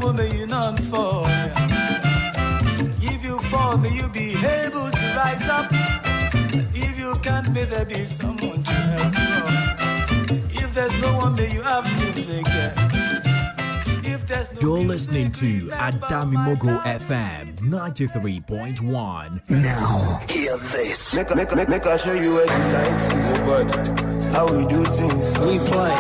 stumble, may you not fall. If you fall, may you be able to rise up. If you can't, may there be someone to help you up. If there's no one, may you have music. You're listening to Adamimogo FM 93.1. Now, hear this. Make I show you what you like things, but how we do things. We play.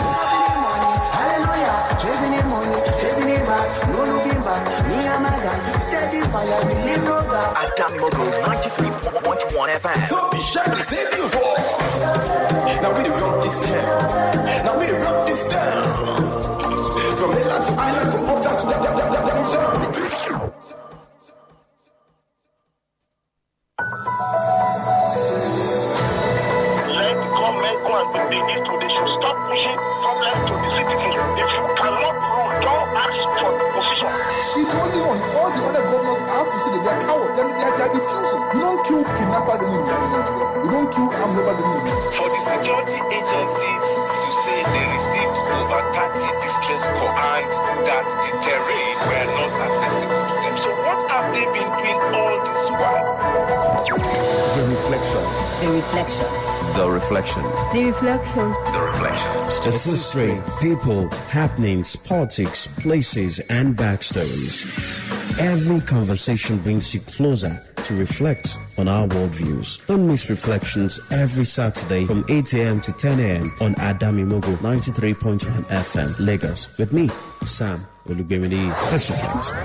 Hallelujah, chasing it money, chasing it back, no looking back. Me and my guy, steady fire, we live no gap. Adamimogo 93.1 FM. Don't be shy to say before. Now we the rock this town. Now we the rock this town. From Mainland to Island, from uptown to downtown. Let government go and do the need to. They should stop pushing problems to the citizens. If you cannot rule, don't ask for position. It's only on all the other governors have to say that they are cowards. They are diffusing. We don't kill kidnappers anymore in Nigeria. We don't kill armed robbers anymore. For the security agencies to say they received over 30 distress calls and that the terrain were not accessible to them. So what have they been doing all this while? The reflection. The reflection. The reflection. The reflection. The reflection. It's history, people, happenings, politics, places, and backstories. Every conversation brings you closer to reflect on our worldviews. Don't miss Reflections every Saturday from 8 a.m. to 10 a.m. on Adamimogo 93.1 FM, Lagos. With me, Sam Olugbeminiyi. Let's reflect.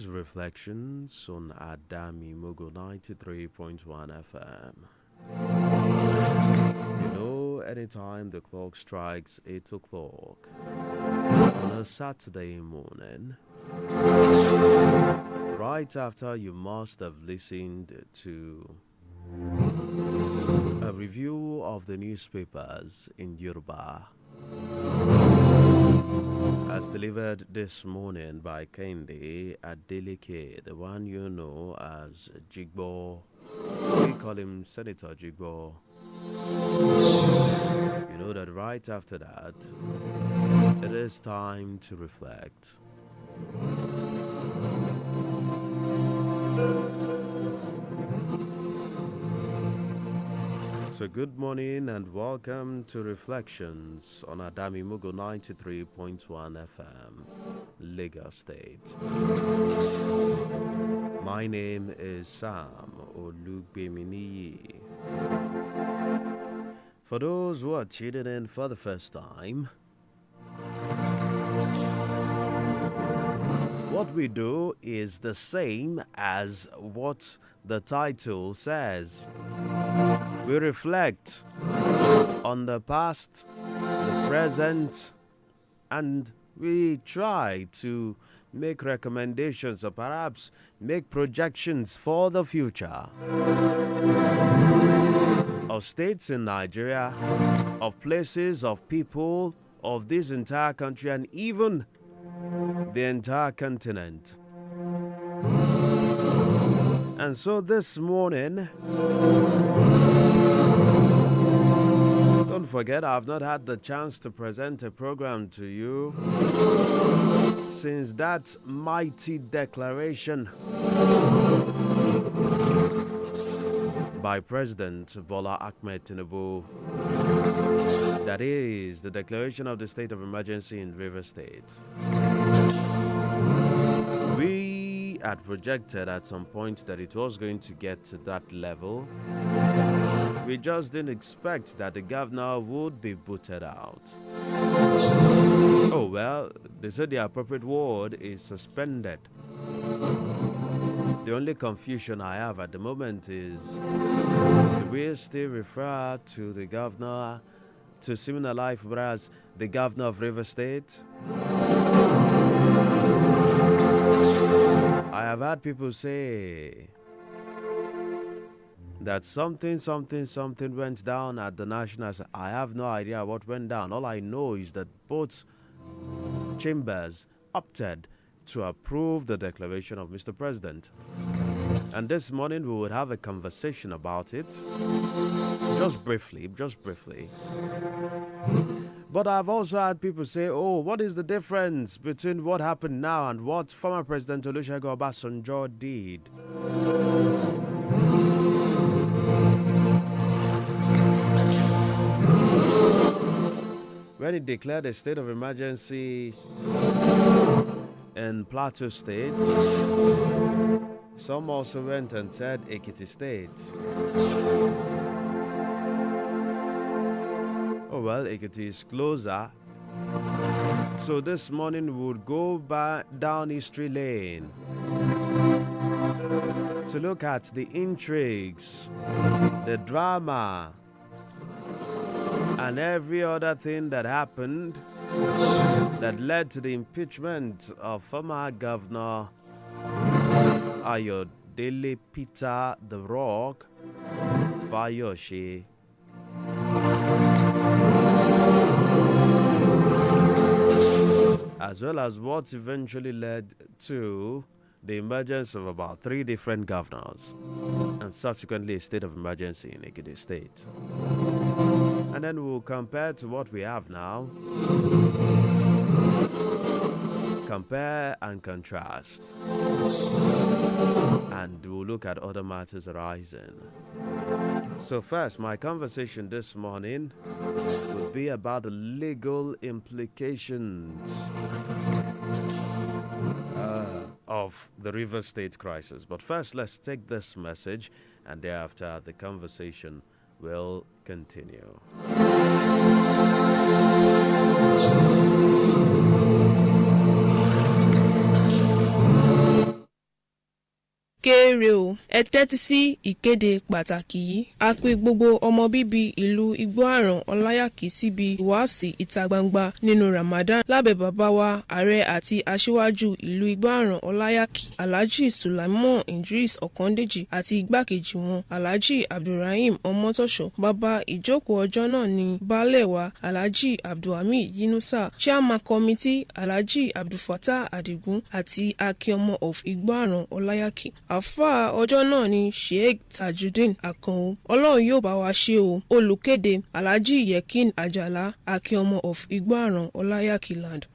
Reflections on Adamimogo 93.1 FM. You know, anytime the clock strikes 8 o'clock on a Saturday morning, right after you must have listened to a review of the newspapers in Yoruba, as delivered this morning by Kendi Adeleke, the one you know as Jigbo. We call him Senator Jigbo. You know that right after that, it is time to reflect. So good morning and welcome to Reflections on Adamimogo 93.1 FM, Lagos State. My name is Sam Olugbeminiyi. For those who are tuning in for the first time, what we do is the same as what the title says. We reflect on the past, the present, and we try to make recommendations or perhaps make projections for the future of states in Nigeria, of places, of people, of this entire country, and even the entire continent. And so this morning, don't forget, I've not had the chance to present a program to you since that mighty declaration by President Bola Ahmed Tinubu, that is the declaration of the state of emergency in Rivers State. We had projected at some point that it was going to get to that level. We just didn't expect that the governor would be booted out. Oh well, they said the appropriate word is suspended. The only confusion I have at the moment is, do we still refer to the governor, to Siminalayi as the governor of Rivers State? I have had people say that something went down at the National. I have no idea what went down. All I know is that both chambers opted to approve the declaration of Mr. President. And this morning we would have a conversation about it. Just briefly. But I've also had people say, oh, what is the difference between what happened now and what former President Olusegun Obasanjo did? When he declared a state of emergency in Plateau State, some also went and said Ekiti State. Oh well, Ekiti is closer. So this morning we would go back down history lane to look at the intrigues, the drama, and every other thing that happened that led to the impeachment of former Governor Ayodele Peter the Rock Fayoshe. As well as what eventually led to the emergence of about 3 different governors and subsequently a state of emergency in Ekiti State. And then we'll compare to what we have now. Compare and contrast. And we'll look at other matters arising. So first, my conversation this morning would be about the legal implications of the Rivers State crisis. But first, let's take this message, and thereafter the conversation will continue. kéré o ẹ tẹ́tí sí ìkéde pàtàkì yìí a pè gbogbo ọmọ bíbí ìlú Igbó-Àràn Ọláyàkí síbi ìwáàsí ìta gbangba nínú Ramadan lábẹ́ bàbá wa ààrẹ àti aṣíwájú ìlú Igbó-Àràn Ọláyàkí Alhaji Sulaimon Idris Ọ̀kàndèjì àti igbákejì wọn Alhaji Abdulrahim Ọmọtọ́ṣọ̀. Bàbá ìjókòó ọjọ́ náà ni baálẹ̀ wa Alhaji Abdulhamid Yunusa, chairman committee Alhaji Abdulfatah Adigun àti Akíọmọ of Igbó-Àràn Ọláyàkí. Àfáà ọjọ́ náà ni Sheikh Tajudeen Akanwo. Ọlọ́run yóò bá wa ṣe o. Olùkéde Alhaji Yekin Ajala, Akíọmọ of Igbó-Àràn Ọláyàkí land.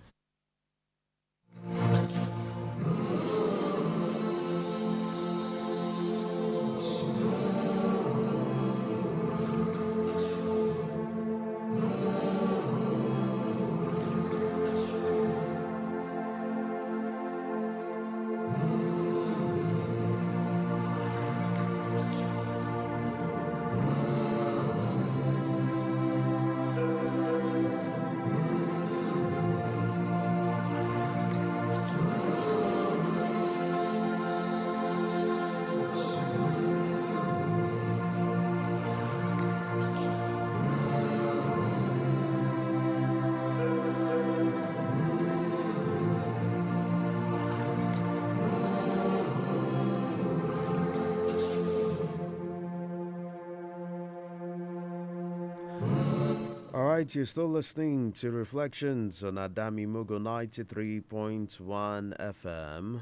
right, you're still listening to Reflections on Adami Mogo 93.1 FM.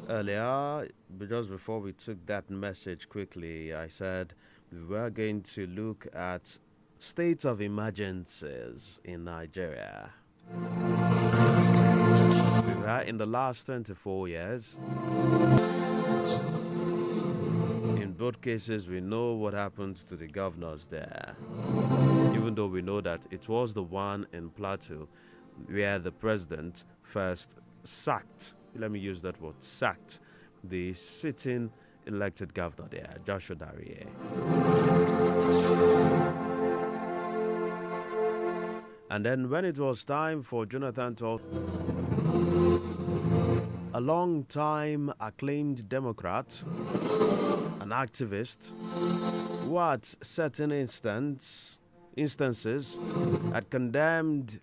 Earlier, just before we took that message quickly, I said we were going to look at states of emergencies in Nigeria. We've had in the last 24 years. In both cases, we know what happened to the governors there. Even though we know that it was the one in Plateau where the president first sacked, let me use that word, sacked the sitting elected governor there, Joshua Darie. And then when it was time for Jonathan to, a long-time acclaimed Democrat, an activist, who at certain instances had condemned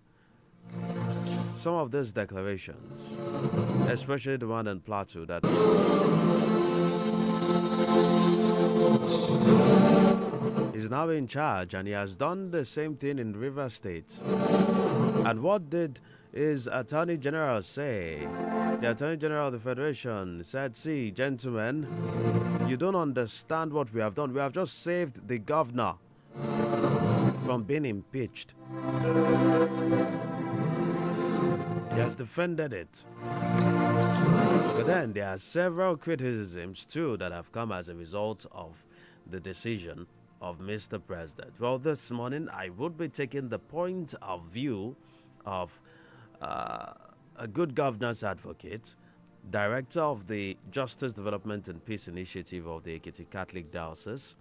some of these declarations, especially the one in Plateau, that is now in charge, and he has done the same thing in River State. And what did his Attorney General say? The Attorney General of the Federation said, see, gentlemen, you don't understand what we have done. We have just saved the governor from being impeached. He has defended it. But then there are several criticisms too that have come as a result of the decision of Mr. President. Well, this morning I would be taking the point of view of a good governance advocate, director of the Justice Development and Peace Initiative of the Ekiti Catholic Diocese,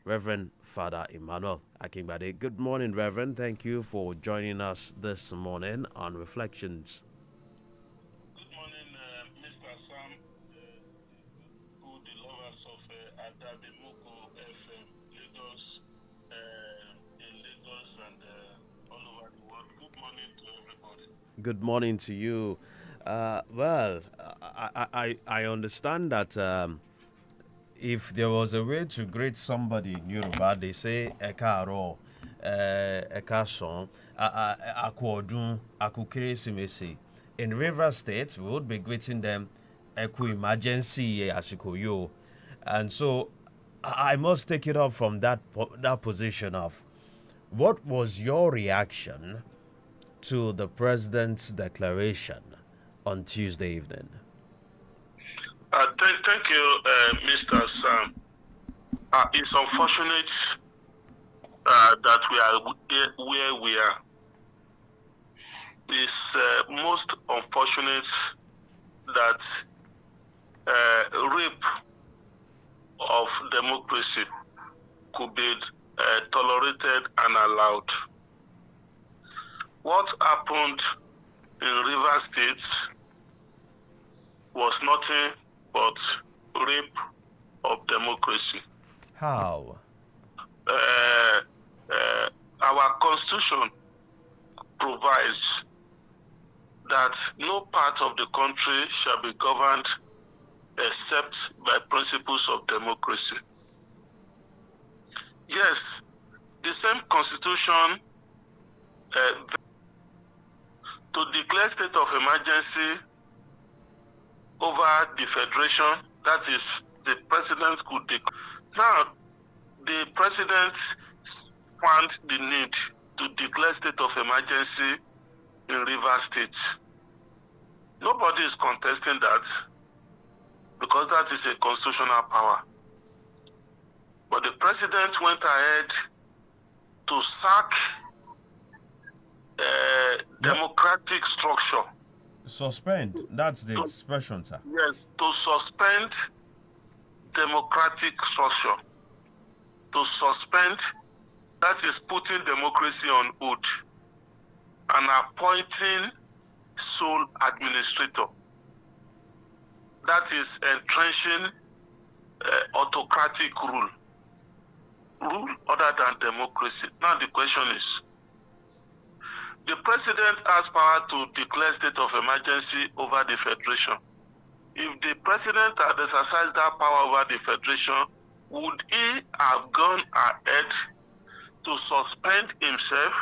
Reverend Father Emmanuel Akingbade. Good morning, Reverend. Thank you for joining us this morning on Reflections. Good morning, Mr. Sam, who the lovers of Adabimoko FM, Lagos, in Lagos and all over the world. Good morning to everybody. Good morning to you. Well, I understand that if there was a way to greet somebody in Yoruba, they say Ekaro, Ekason, Akwodun, Akukeresimesi. In River State, we would be greeting them Eku Emergency Asikoyo. And so I must take it up from that position of what was your reaction to the president's declaration on Tuesday evening? Thank you, Mr. Sam. It's unfortunate that we are where we are. It's most unfortunate that rape of democracy could be tolerated and allowed. What happened in River State was nothing but rape of democracy. How? Our constitution provides that no part of the country shall be governed except by principles of democracy. Yes, the same constitution to declare state of emergency over the federation, that is, the president could declare. Now, the president found the need to declare state of emergency in River State. Nobody is contesting that because that is a constitutional power. But the president went ahead to sack democratic structure. Suspend. That's the expression, sir. Yes, to suspend democratic structure. To suspend, that is putting democracy on hold and appointing sole administrator. That is entrenching autocratic rule other than democracy. Now the question is, the president has power to declare state of emergency over the federation. if the president had exercised that power over the federation, would he have gone ahead to suspend himself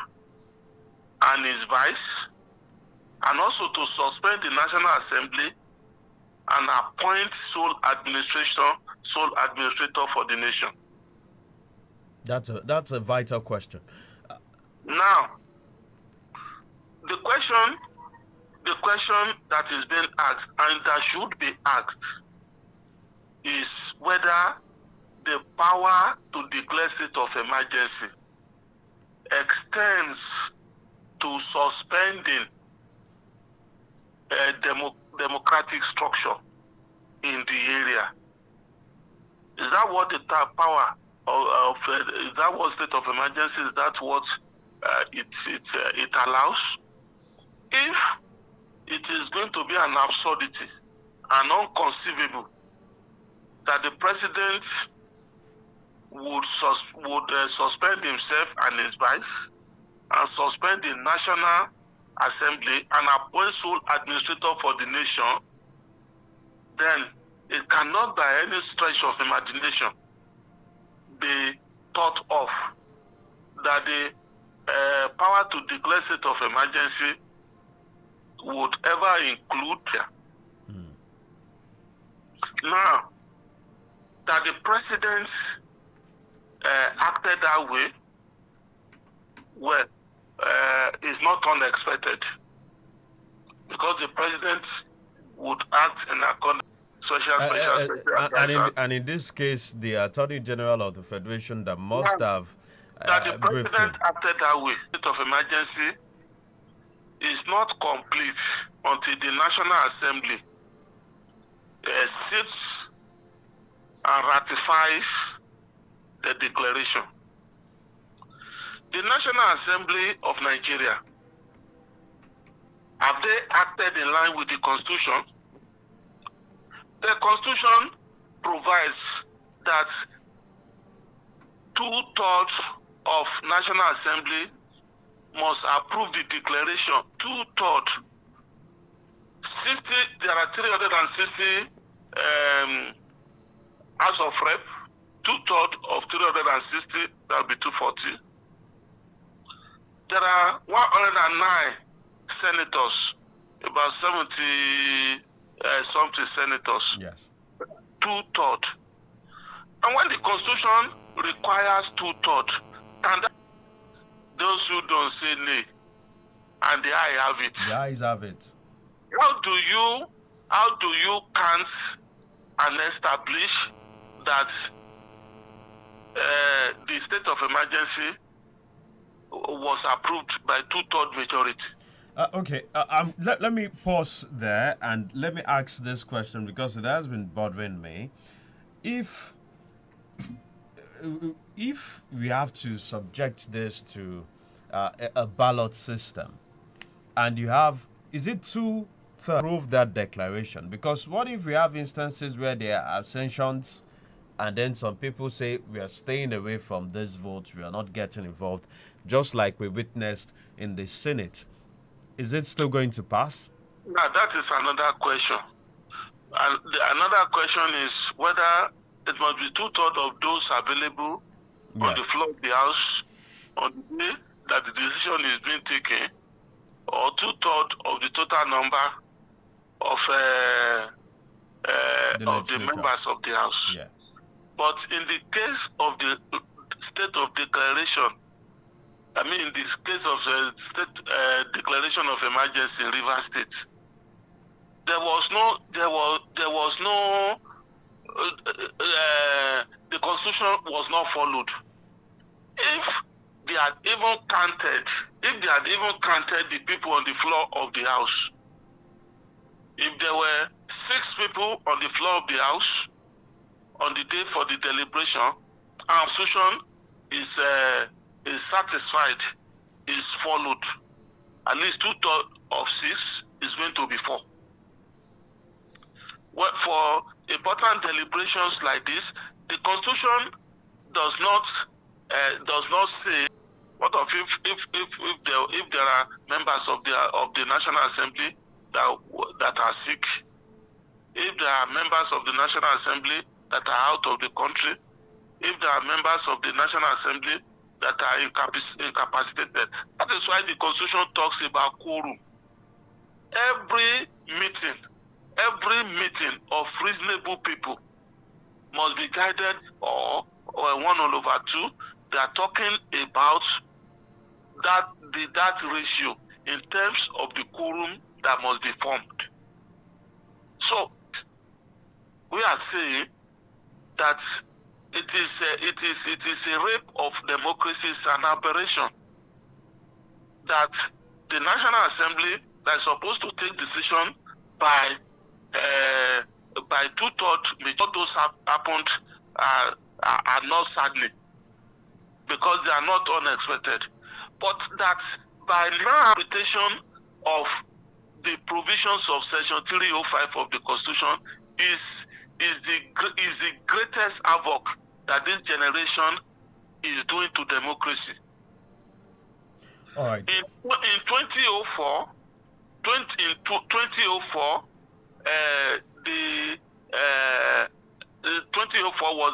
and his vice, and also to suspend the National Assembly and appoint sole administrator for the nation? That's a vital question. Now, the question that is being asked, and that should be asked, is whether the power to declare state of emergency extends to suspending a democratic structure in the area. Is that what the power of is that what state of emergency, is that what it allows? If it is going to be an absurdity and unconceivable that the president would suspend himself and his vice and suspend the National Assembly and appoint sole administrator for the nation, then it cannot by any stretch of imagination be thought of that the power to declare state of emergency would ever include now that the president acted that way, well, is not unexpected, because the president would act in accordance with special and in this case, the Attorney General of the Federation that must have that the president acted that way. State of emergency is not complete until the National Assembly sits and ratifies the declaration. The National Assembly of Nigeria, have they acted in line with the Constitution? The Constitution provides that 2/3 of National Assembly must approve the declaration. 2/3. There are 360 House of Rep. 2/3 of 360, that will be 240. There are 109 senators, about 70 something senators. Yes. 2/3. And when the Constitution requires 2/3, and those who don't say nay, and the eye have it. The eyes have it. How do you count and establish that the state of emergency was approved by 2/3 majority? Okay, let me pause there and let me ask this question, because it has been bothering me. If we have to subject this to a ballot system, and you have, is it 2/3 approve that declaration? Because what if we have instances where there are abstentions, and then some people say we are staying away from this vote, we are not getting involved, just like we witnessed in the Senate? Is it still going to pass? Now, that is another question. And another question is whether it must be 2/3 of those available on the floor of the House on the day that the decision is being taken, or 2/3 of the total number of the members of the House. Yeah. But in the case of the state of declaration, I mean, in this case of the state declaration of emergency in Rivers State, the Constitution was not followed. If they had even counted the people on the floor of the House, if there were 6 people on the floor of the House on the day for the deliberation, our Constitution is satisfied, is followed, at least 2/3 of 6 is going to be 4. Well, for important deliberations like this, the Constitution does not say what of if there are members of the National Assembly that are sick. if there are members of the National Assembly that are out of the country, if there are members of the National Assembly that are incapacitated. That is why the Constitution talks about quorum. Every meeting of reasonable people must be guided or 1/2. They are talking about that ratio in terms of the quorum that must be formed. So we are saying that it is a rape of democracy, it's an aberration that the National Assembly that is supposed to take decision by 2/3 majority. Those have happened are not sadly because they are not unexpected, but that by interpretation of the provisions of Section 305 of the Constitution is the greatest havoc that this generation is doing to democracy. All right. In 2004, the 2004 was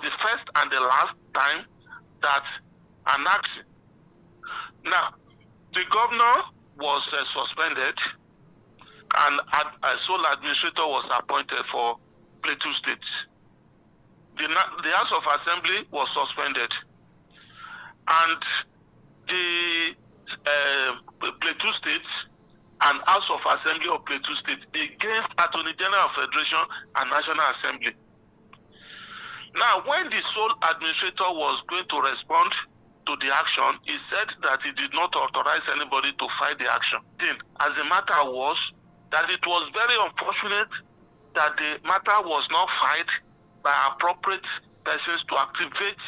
the first and the last time that an action. Now, the governor was suspended, and a sole administrator was appointed for Plateau State. The House of Assembly was suspended, and the Plateau State and House of Assembly of Plateau State against Attorney General of Federation and National Assembly. Now, when the sole administrator was going to respond to the action, he said that he did not authorize anybody to fight the action. Then, as the matter was, that it was very unfortunate that the matter was not filed by appropriate persons to activate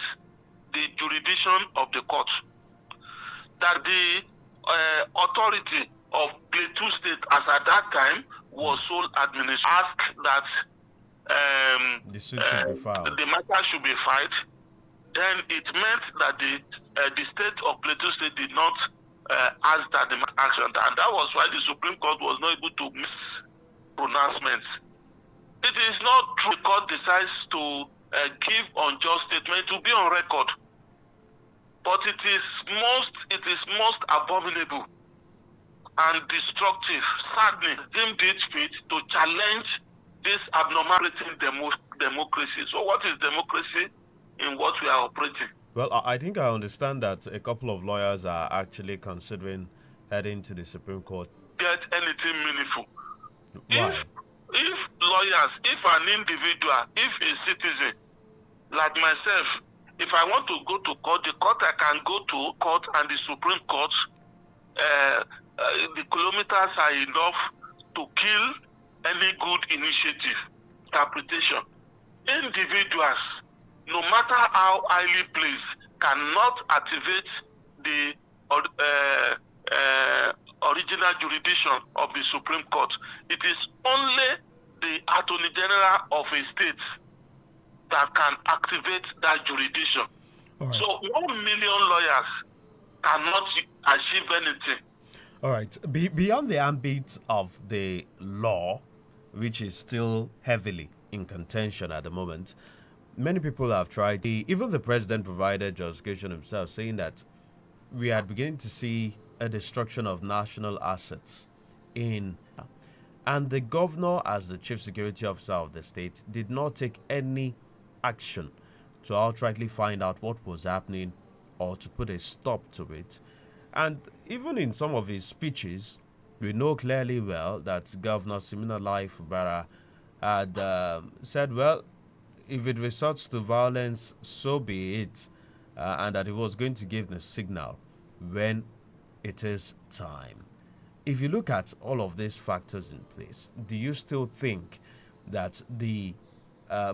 the jurisdiction of the court. That the authority of Plateau State, as at that time, was sole administrator, asked that the matter should be filed. Then it meant that the state of Plateau State did not ask that the action, and that was why the Supreme Court was not able to miss pronouncements. It is not true the court decides to give unjust statement to be on record, but it is most abominable and destructive, sadly, deemed it fit to challenge this abnormality in democracy. So what is democracy in what we are operating? Well, I think I understand that a couple of lawyers are actually considering heading to the Supreme Court. Get anything meaningful. Why? If lawyers, if an individual, if a citizen, like myself, if I want to go to court, the court I can go to court and the Supreme Court, the kilometers are enough to kill any good initiative, interpretation. Individuals, no matter how highly placed, cannot activate the original jurisdiction of the Supreme Court. It is only the Attorney General of a state that can activate that jurisdiction. Right. So 1 million lawyers cannot achieve anything. All right. Beyond the ambit of the law, which is still heavily in contention at the moment, many people have tried. Even the president provided justification himself, saying that we are beginning to see a destruction of national assets and the governor, as the chief security officer of the state, did not take any action to outrightly find out what was happening or to put a stop to it. And even in some of his speeches, we know clearly well that Governor Siminalayi Fubara had said, well, if it resorts to violence, so be it, and that he was going to give the signal when it is time. If you look at all of these factors in place, do you still think that the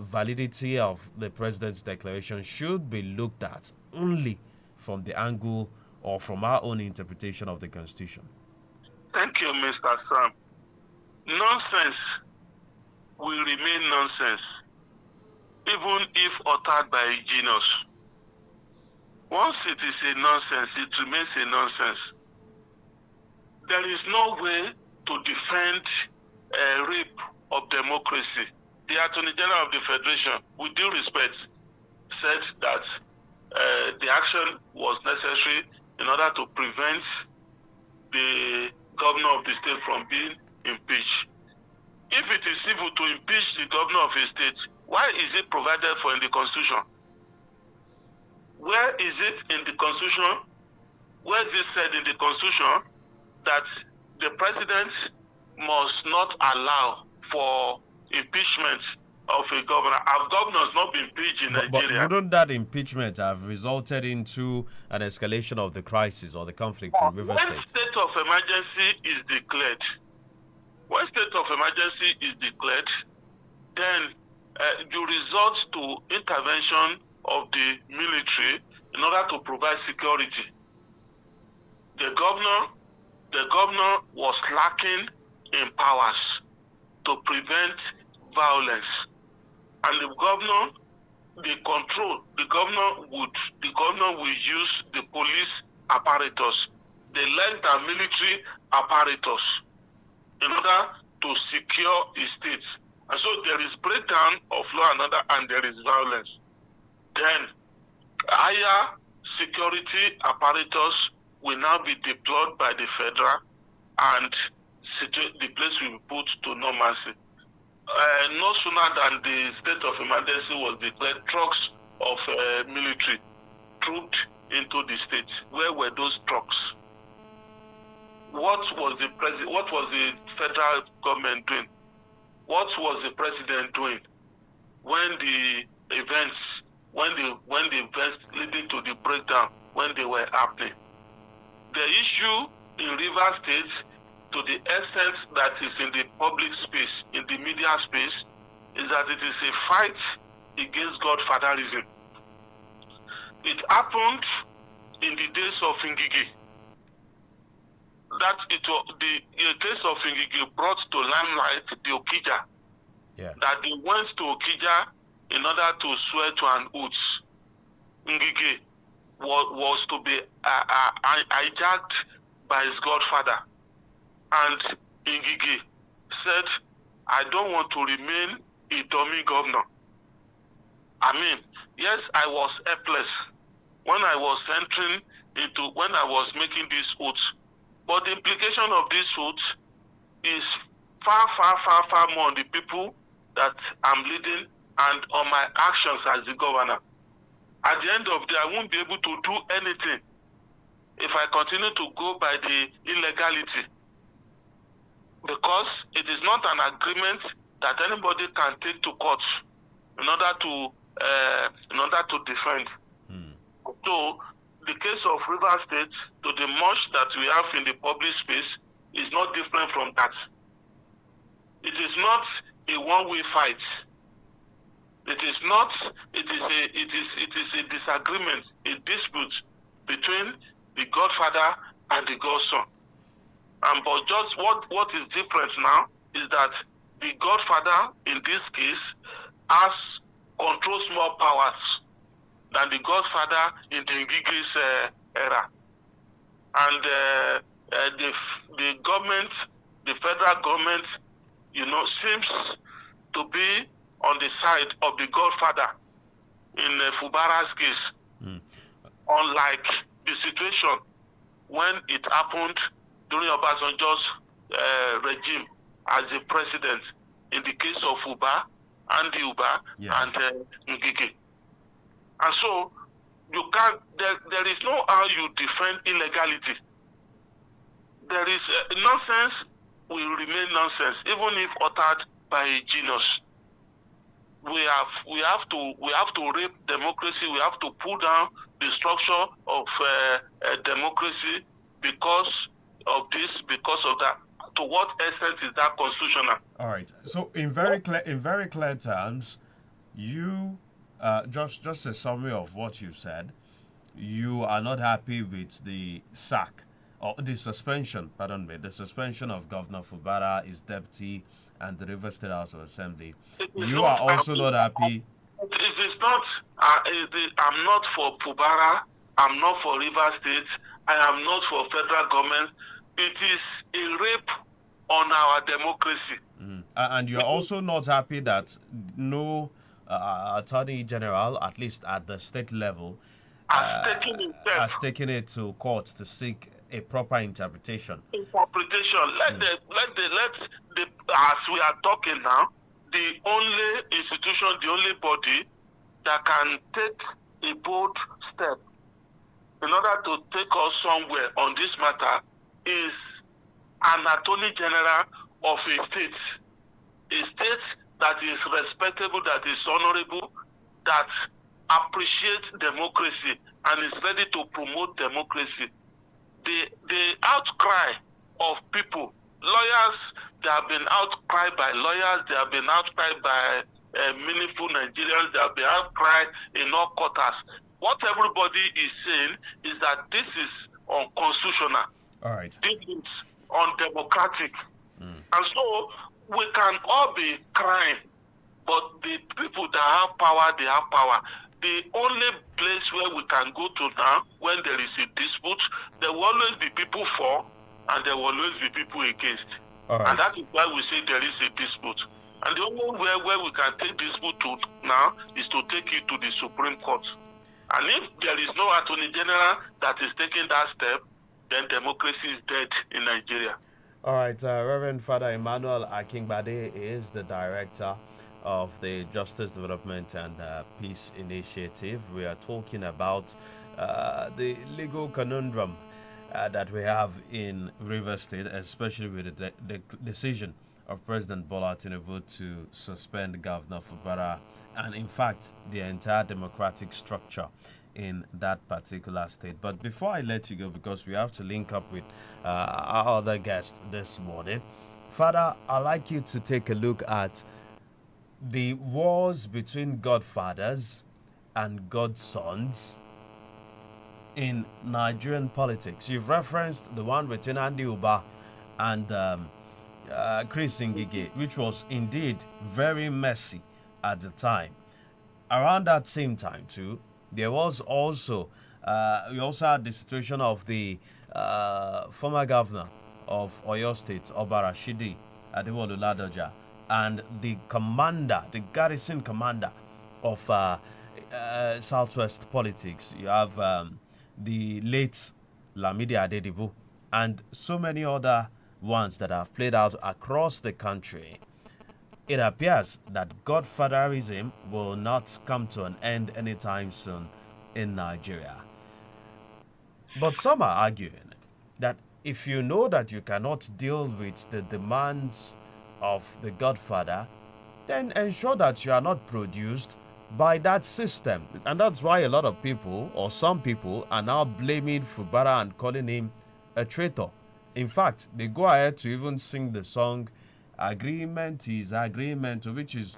validity of the president's declaration should be looked at only from the angle or from our own interpretation of the Constitution? Thank you, Mr. Sam. Nonsense will remain nonsense, even if uttered by a genius. Once it is a nonsense, it remains a nonsense. There is no way to defend rape of democracy. The Attorney General of the Federation, with due respect, said that the action was necessary in order to prevent the governor of the state from being impeached. If it is civil to impeach the governor of a state, why is it provided for in the Constitution? Where is it in the Constitution? Where is it said in the Constitution that the president must not allow for impeachment of a governor? Have governors not been impeached in Nigeria? But wouldn't that impeachment have resulted into an escalation of the crisis or the conflict in River When State? state of emergency is declared, then you resort to intervention of the military in order to provide security. The governor was lacking in powers to prevent violence, and the governor will use the police apparatus, the length and military apparatus, in order to secure the state. And so there is breakdown of law and order, and there is violence. Then higher security apparatus will now be deployed by the federal, and the place will be put to normalcy. No sooner than the state of emergency was declared, trucks of military trooped into the state. Where were those trucks? What was the federal government doing? What was the president doing when the events leading to the breakdown, when they were happening? The issue in Rivers State, to the extent that is in the public space, in the media space, is that it is a fight against godfatherism. It happened in the days of Ngigi. The case of Ngigi brought to limelight the Okija. Yeah. That they went to Okija in order to swear to an oath. Ngigi was to be hijacked by his godfather. And Ngigi said, I don't want to remain a dummy governor. I mean, yes, I was helpless when I was making this oath. But the implication of this oath is far, far, far, far more on the people that I'm leading and on my actions as the governor. At the end of the day, I won't be able to do anything if I continue to go by the illegality. Because it is not an agreement that anybody can take to court in order to defend. So the case of River State, to the much that we have in the public space, is not different from that. It is not a one-way fight. It is a disagreement, a dispute between the godfather and the godson. But just what is different now is that the godfather in this case controls more powers than the godfather in the Ngigi's era. And the government, the federal government, seems to be on the side of the godfather in Fubara's case. Unlike the situation when it happened during Obasanjo's regime as the president in the case of Uba, Andy Uba, and Ngigi. And so there is no how you defend illegality. There is nonsense will remain nonsense, even if uttered by a genius. We have to rape democracy. We have to pull down the structure of democracy because of this, because of that. To what extent is that constitutional? All right. So in very clear terms, you just a summary of what you said. You are not happy with the sack or the suspension. Pardon me, the suspension of Governor Fubara, his deputy, and the River State House of Assembly. You are also not happy. It is not. I'm not for Fubara. I'm not for River State. I am not for federal government. It is a rape on our democracy. And you're also not happy that no attorney general, at least at the state level, has taken it to court to seek a proper interpretation. Let as we are talking now, the only institution, the only body that can take a bold step in order to take us somewhere on this matter is an attorney general of a state that is respectable, that is honorable, that appreciates democracy and is ready to promote democracy. The outcry of people, lawyers, they have been outcried by lawyers, they have been outcried by meaningful Nigerians, they have been outcried in all quarters. What everybody is saying is that this is unconstitutional. All right. This is undemocratic. And so we can all be crying, but the people that have power, they have power. The only place where we can go to now, when there is a dispute, there will always be people for, and there will always be people against. Right. And that is why we say there is a dispute. And the only way where we can take dispute to now is to take it to the Supreme Court. And if there is no Attorney General that is taking that step, then democracy is dead in Nigeria. All right, Reverend Father Emmanuel Akingbade is the director of the Justice Development and Peace Initiative. We are talking about the legal conundrum that we have in Rivers State, especially with the decision of President Bola Tinubu to suspend Governor Fubara and, in fact, the entire democratic structure in that particular state. But before I let you go, because we have to link up with our other guest this morning, Father, I'd like you to take a look at the wars between godfathers and godsons in Nigerian politics. You've referenced the one between Andy Uba and Chris Ngige, which was indeed very messy at the time. Around that same time, too, there was also, we also had the situation of the former governor of Oyo State, Oba Rashidi Adewolu Ladoja, and the commander, the garrison commander of Southwest politics. You have the late Lamidi Adedibu and so many other ones that have played out across the country. It appears that godfatherism will not come to an end anytime soon in Nigeria. But some are arguing that if you know that you cannot deal with the demands of the godfather, then ensure that you are not produced by that system. And that's why a lot of people, or some people, are now blaming Fubara and calling him a traitor. In fact, they go ahead to even sing the song Agreement is Agreement, which is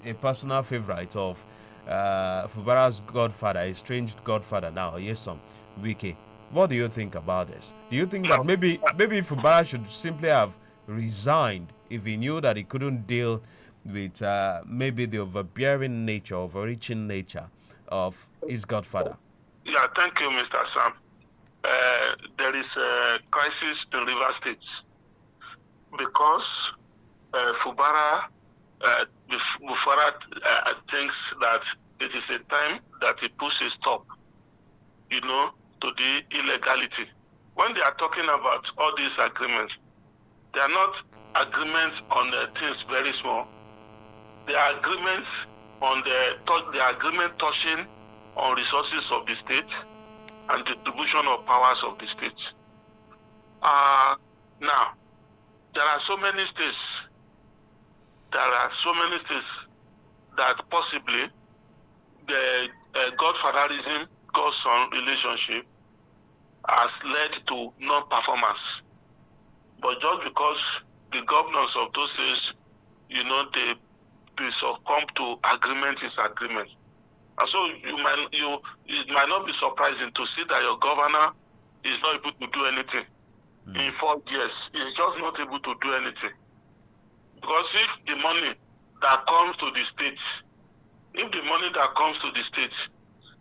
a personal favorite of Fubara's godfather, estranged godfather now, Yesom Wike. What do you think about this? Do you think that maybe Fubara should simply have resigned if he knew that he couldn't deal with maybe the overbearing nature, overreaching nature of his godfather? Yeah, thank you, Mr. Sam. There is a crisis in River State because Fubara thinks that it is a time that he puts a stop, to the illegality. When they are talking about all these agreements, they are not agreements on things very small. They are agreements on the agreement touching on resources of the state and distribution of powers of the state. Now, there are so many states. That possibly the godfatherism, godson relationship has led to non-performance. But just because the governors of those states, they succumb to agreement is agreement. And so it might not be surprising to see that your governor is not able to do anything. In 4 years, he's just not able to do anything. Because if the money that comes to the states,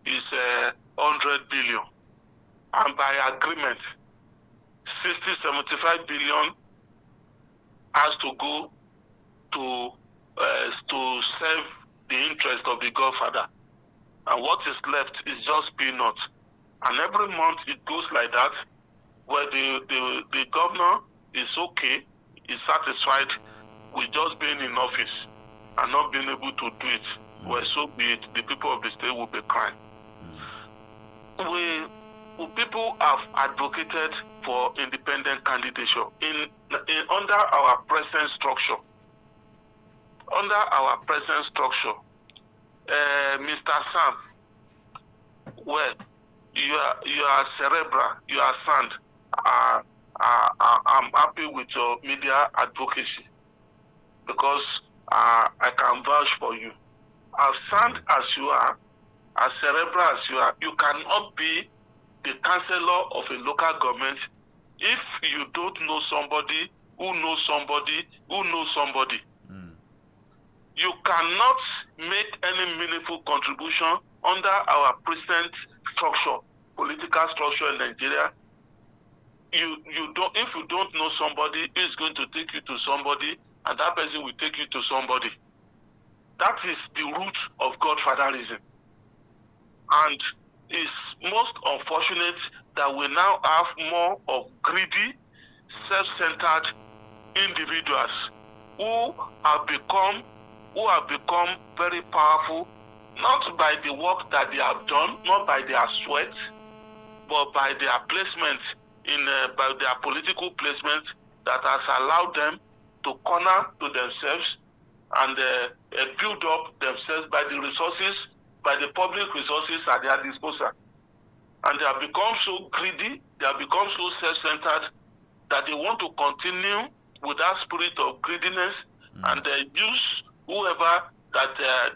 is 100 billion, and by agreement, 60-75 billion has to go to serve the interest of the Godfather. And what is left is just peanuts. And every month it goes like that, where the governor is okay, is satisfied with just being in office and not being able to do it. Well, so be it. The people of the state will be crying. People have advocated for independent candidature in under our present structure. Under our present structure, Mr. Sam, well, you are cerebral, you are sand. I'm happy with your media advocacy because I can vouch for you. As sound as you are, as cerebral as you are, you cannot be the councillor of a local government if you don't know somebody who knows somebody who knows somebody. You cannot make any meaningful contribution under our present structure, political structure in Nigeria. You don't, if you don't know somebody, it's going to take you to somebody, and that person will take you to somebody. That is the root of Godfatherism. And it's most unfortunate that we now have more of greedy, self-centered individuals who have become very powerful, not by the work that they have done, not by their sweat, but by their placement by their political placement that has allowed them to corner to themselves and build up themselves by the resources, by the public resources at their disposal. And they have become so greedy, they have become so self-centered that they want to continue with that spirit of greediness and they use whoever that the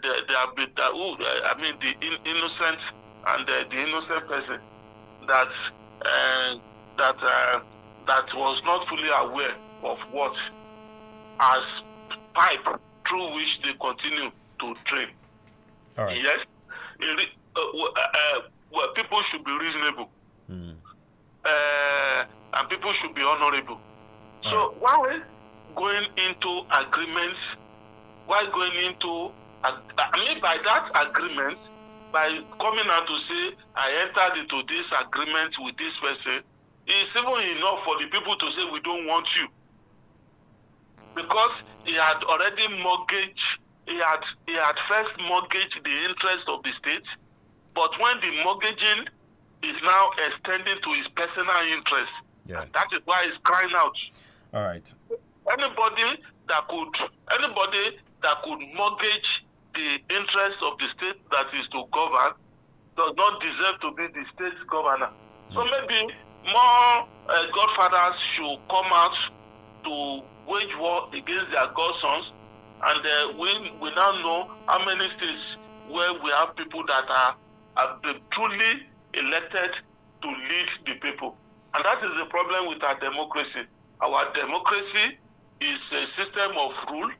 innocent and the innocent person that was not fully aware of what as pipe through which they continue to train. All right. Yes, well, people should be reasonable, and people should be honorable. So while going into agreements, by that agreement, by coming out to say, I entered into this agreement with this person, it's even enough for the people to say, we don't want you. Because he had already he had first mortgaged the interest of the state, but when the mortgaging is now extending to his personal interest, that is why he's crying out. All right. Anybody that could mortgage the interest of the state that is to govern does not deserve to be the state's governor. So maybe more godfathers should come out to wage war against their godsons, and we now know how many states where we have people that have been truly elected to lead the people. And that is the problem with our democracy. Our democracy is a system of rule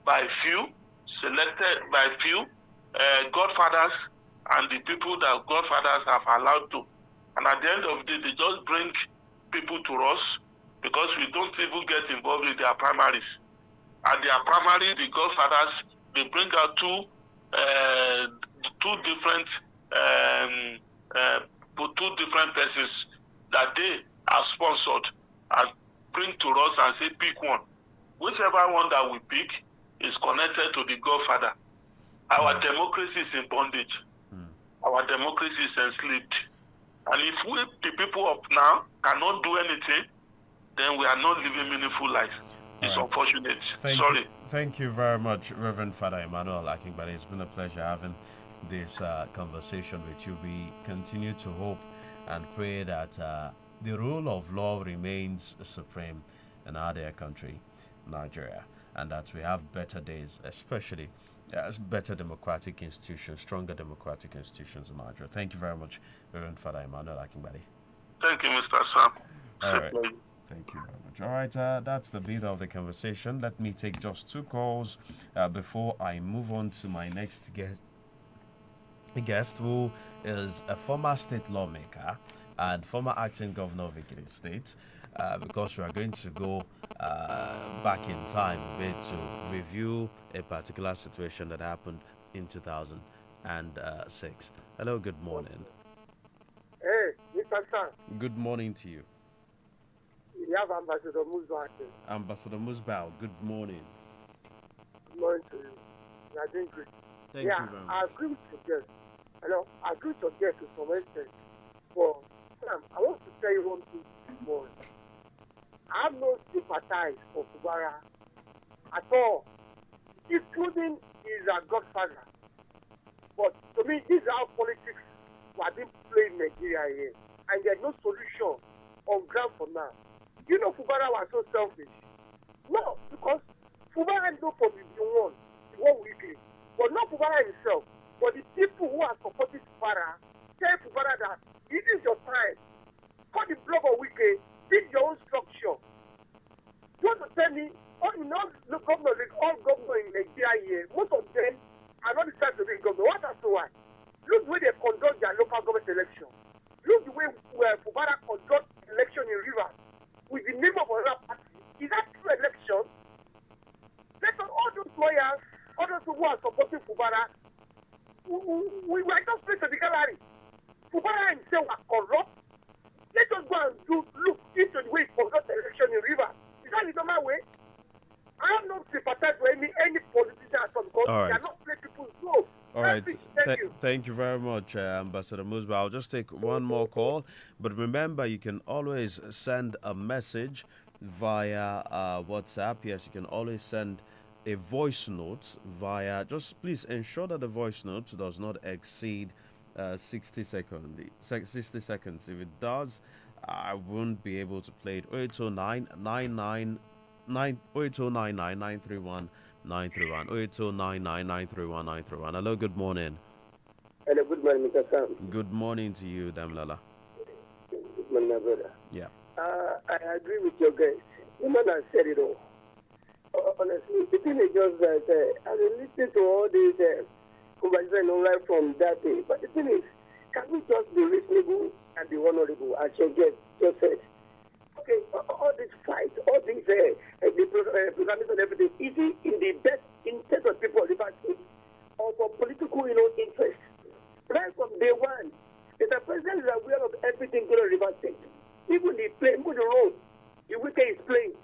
by few, selected by few, godfathers, and the people that godfathers have allowed to. And at the end of the day, they just bring people to us because we don't even get involved in their primaries. At their primary, the godfathers, they bring out two different persons that they have sponsored and bring to us and say, pick one. Whichever one that we pick is connected to the Godfather. Our democracy is in bondage. Our democracy is enslaved. And if we, the people of now, cannot do anything, then we are not living meaningful life. It's unfortunate. Sorry. Thank you very much, Reverend Father Emmanuel Akingbade. It's been a pleasure having this conversation with you. We continue to hope and pray that the rule of law remains supreme in our dear country, Nigeria, and that we have better days, especially as better democratic institutions, stronger democratic institutions in Nigeria. Thank you very much, Reverend Father Emmanuel Akingbade. Thank you, Mr. Sam. All right. Thank you very much. All right, that's the bit of the conversation. Let me take just two calls before I move on to my next guest, who is a former state lawmaker and former acting governor of Ekiti State. because we are going to go back in time a bit to review a particular situation that happened in 2006. Hello, good morning. Hey, Mr. San. Good morning to you. You have Ambassador Musbao. Ambassador Musbao, good morning. Good morning to you. You are doing great. Thank you very much. I agree with your guest. I agree with your guest to some extent. But, Sam, I want to tell you one thing this morning. I have no sympathy for Fubara at all, including his godfather. But to me, this is how politics are being played in Nigeria here. And there's no solution on ground for now. You know Fubara was so selfish. No, because Fubara is not from the one weekly. But not Fubara himself. But the people who are supporting Fubara tell Fubara that it is your time. Call the blog of Wiki, build your own structure. You want to tell me, all governors in Nigeria here, most of them are not decided to be governor. What as to why? Look the way they conduct their local government election. Look the way Fubara conduct election in Rivers with the name of another party. Is that true election? Let all those lawyers, all those who are supporting Fubara, we were just placed in the gallery. Fubara himself was corrupt. Let us go and look into the way he conduct election in Rivers. Is that the normal way? I have no sympathy for any politician at all because they are not playing people's role. All right. Thank you very much, Ambassador Musbao. I'll just take one more call. But remember, you can always send a message via WhatsApp. Yes, you can always send a voice note via. Just please ensure that the voice note does not exceed 60 seconds. 60 seconds. If it does, I won't be able to play it. 0809 931 931 08099931931. Hello, good morning. Hello, good morning, Mr. Sam. Good morning to you, Damlala. Good morning, my brother. Yeah. I agree with your guys. The man has said it all. Honestly, the thing is just that I've been listening to all these conversations online from that day. But the thing is, can we just be reasonable and be honorable, as your guest just said? Okay, all this fight, all these programming and everything, is it in the best interest of people of liberty or for political interest? Right from day one, the president is aware of everything going on in River State. Even the play, even the role the weekend is playing.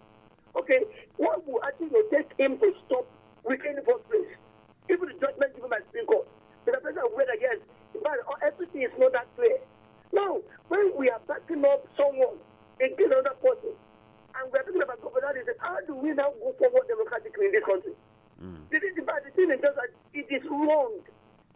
Okay, what will actually take him to stop weekend in the first place? Even the judgment given by the Supreme Court. The president is aware that yes, everything is not that clear. Now, when we are backing up someone against another person, and we're talking about governance, how do we now go forward democratically in this country? The thing is just that it is wrong.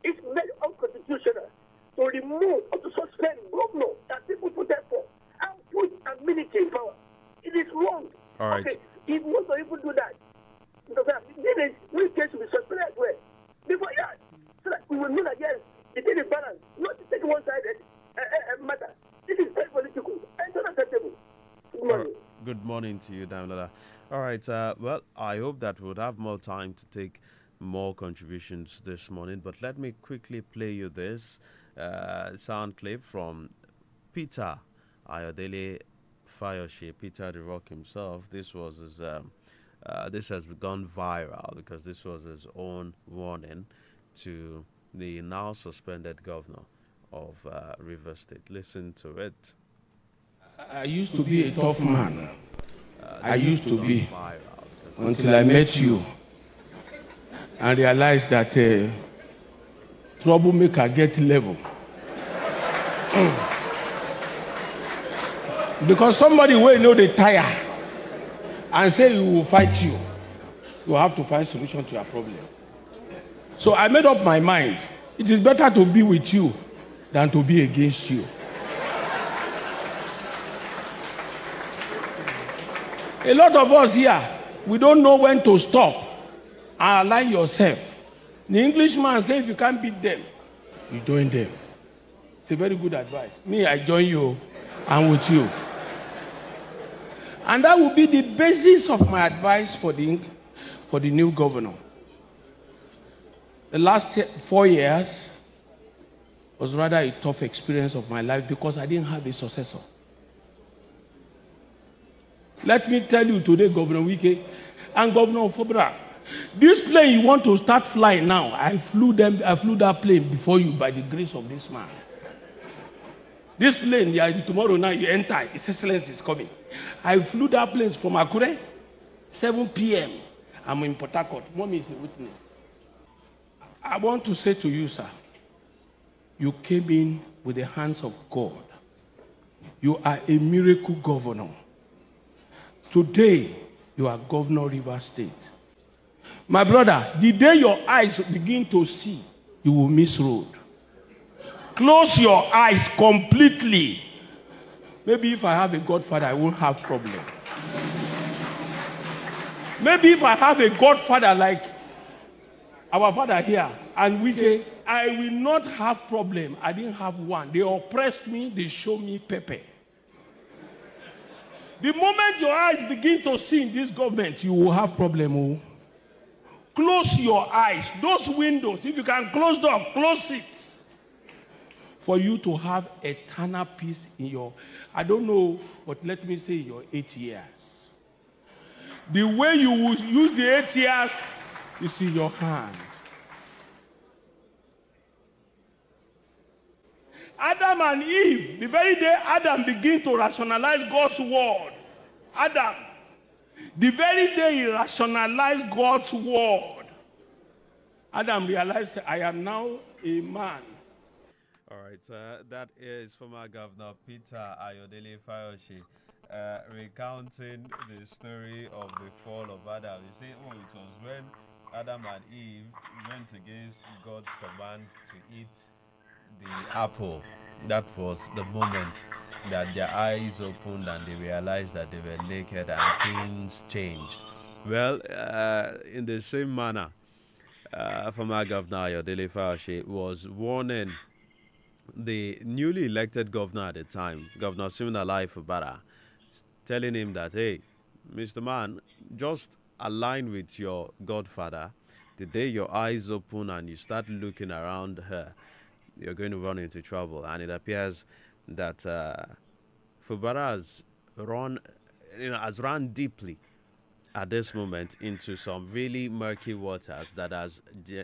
It's very unconstitutional to remove or to suspend governor that people put there for and put a military in power. It is wrong. All right. Okay, if most people do that, then we case will be suspended as well. Before so that we will know that yes, the thing is balanced, not to take one-sided matter. This is very political and not acceptable. Good morning. Good morning to you, Damlala. All right. Well, I hope that we'll have more time to take more contributions this morning. But let me quickly play you this sound clip from Peter Ayodele Fayoshe, Peter the Rock himself. This was his. This has gone viral because this was his own warning to the now suspended governor of Rivers State. Listen to it. I used to be a tough man. I used to be until I met you and realized that troublemaker get level. Because somebody will know they tire and say you will fight you. You have to find solution to your problem. So I made up my mind. It is better to be with you than to be against you. A lot of us here, we don't know when to stop and align yourself. The Englishman says if you can't beat them, you join them. It's a very good advice. Me, I join you. I'm with you. And that will be the basis of my advice for the new governor. The last 4 years was rather a tough experience of my life because I didn't have a successor. Let me tell you today, Governor Wike and Governor Fobra, this plane you want to start flying now, I flew that plane before you by the grace of this man. This plane, tomorrow night you enter, His Excellency is coming. I flew that plane from Akure, 7 p.m. I'm in Port Harcourt. Mommy is a witness. I want to say to you, sir, you came in with the hands of God. You are a miracle governor. Today, you are Governor of Rivers State. My brother, the day your eyes begin to see, you will miss road. Close your eyes completely. Maybe if I have a godfather, I won't have problem. Maybe if I have a godfather like our father here, and I will not have problem. I didn't have one. They oppressed me, they showed me pepper. The moment your eyes begin to see in this government, you will have problem. Oh. Close your eyes. Those windows, if you can close door, close it. For you to have eternal peace in your, I don't know, but let me say your 8 years. The way you will use the 8 years is in your hand. Adam and Eve, the very day Adam began to rationalize God's word, Adam, the very day he rationalized God's word, Adam realized, I am now a man. All right, that is former Governor Peter Ayodele Fayoshe recounting the story of the fall of Adam. You see, it was when Adam and Eve went against God's command to eat the apple. That was the moment that their eyes opened and they realized that they were naked and things changed. Well, in the same manner, former Governor Ayodele Fayoshe was warning the newly elected governor at the time, Governor Siminalayi Fubara, telling him that, hey, Mr. Man, just align with your godfather. The day your eyes open and you start looking around her, you're going to run into trouble. And it appears that Fubara has run deeply at this moment into some really murky waters that has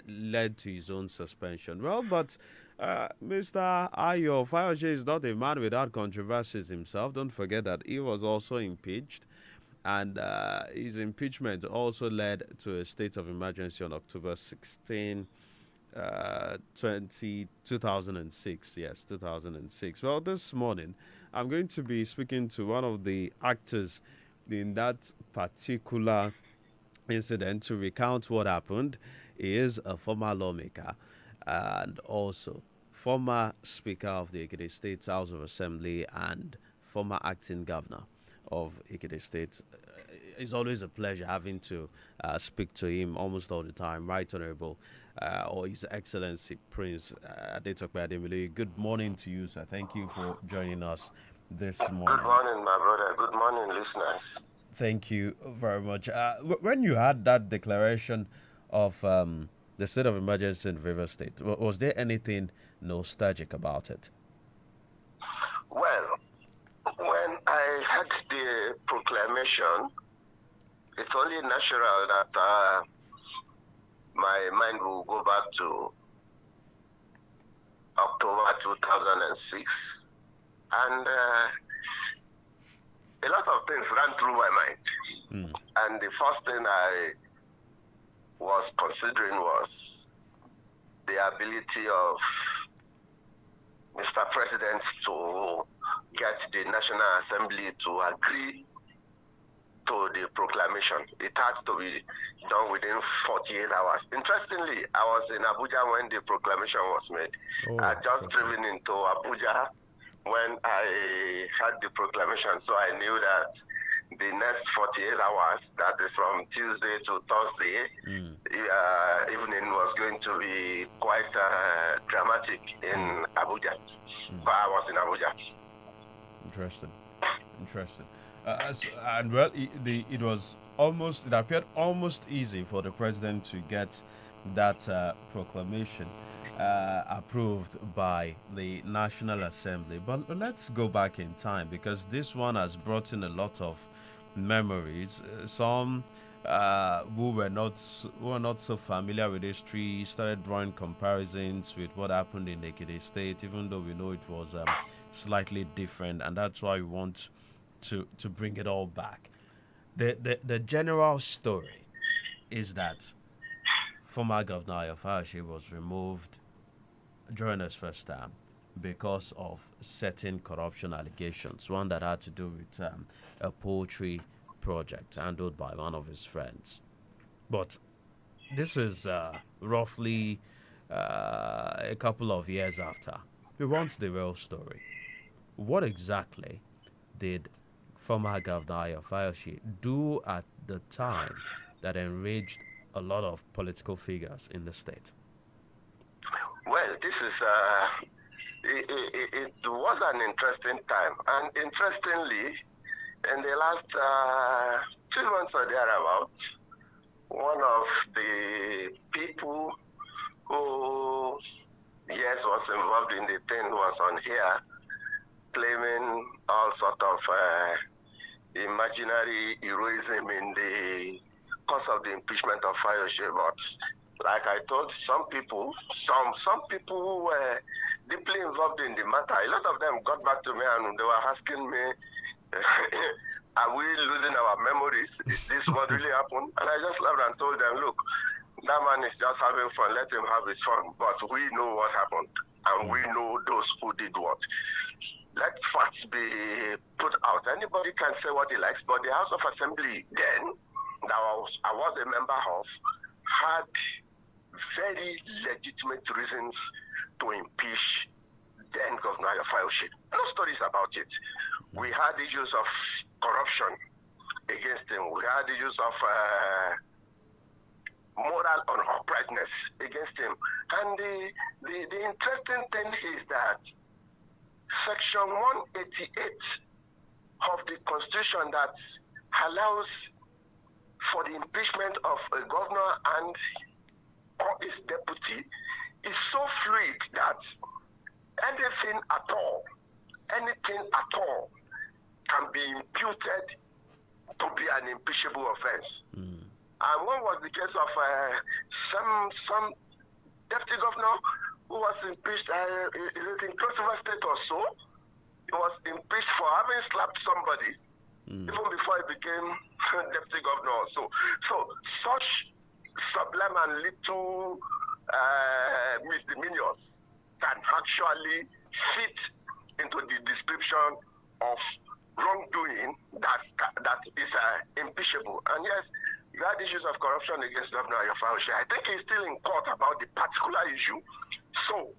led to his own suspension. Well, but Mr. Ayo Fayoshe is not a man without controversies himself. Don't forget that he was also impeached, and his impeachment also led to a state of emergency on October 16, 2006. Yes, 2006. Well, this morning, I'm going to be speaking to one of the actors in that particular incident to recount what happened. He is a former lawmaker and also former Speaker of the Ekiti State House of Assembly and former acting governor of Ekiti State. It's always a pleasure having to speak to him almost all the time. Right Honorable or His Excellency Prince Adetope Ademiloye. Good morning to you, sir. Thank you for joining us this morning. Good morning, my brother. Good morning, listeners. Thank you very much. When you had that declaration of the state of emergency in Rivers State, was there anything nostalgic about it? Well, when I had the proclamation, it's only natural that my mind will go back to October 2006. And a lot of things ran through my mind. And the first thing I was considering was the ability of Mr. President to get the National Assembly to agree to the proclamation. It had to be done within 48 hours. Interestingly, I was in Abuja when the proclamation was made. I just driven into Abuja when I had the proclamation, so I knew that the next 48 hours, that is from Tuesday to Thursday, evening was going to be quite dramatic in Abuja. But I was in Abuja. Interesting. And well, it appeared almost easy for the president to get that proclamation approved by the National Assembly. But let's go back in time, because this one has brought in a lot of memories. Some who were not so familiar with history started drawing comparisons with what happened in Lekki State, even though we know it was slightly different, and that's why we want to bring it all back. The general story is that former Governor Ayofashi was removed during his first term because of certain corruption allegations, one that had to do with a poultry project handled by one of his friends. But this is roughly a couple of years after. We want the real story. What exactly did former Governor Ayofashi do at the time that enraged a lot of political figures in the state? Well, this is it was an interesting time, and interestingly, in the last 2 months or thereabouts, one of the people who, yes, was involved in the thing was on here claiming all sort of imaginary heroism in the course of the impeachment of Fayose. But like I told some people who were deeply involved in the matter, a lot of them got back to me and they were asking me, are we losing our memories? Is this what really happened? And I just laughed and told them, look, that man is just having fun. Let him have his fun. But we know what happened, and we know those who did what. Let facts be put out. Anybody can say what he likes, but the House of Assembly then, that I was a member of, had very legitimate reasons to impeach then Governor Fayose. No stories about it. We had issues of corruption against him. We had issues of moral uprightness against him. And the interesting thing is that Section 188 of the Constitution that allows for the impeachment of a governor and or his deputy is so fluid that anything at all can be imputed to be an impeachable offense. And one was the case of some deputy governor who was impeached in Cross River State or so. He was impeached for having slapped somebody even before he became deputy governor. So such sublime and little misdemeanors can actually fit into the description of wrongdoing that is impeachable. And yes, you had issues of corruption against Governor Ayofashi. I think he's still in court about the particular issue. So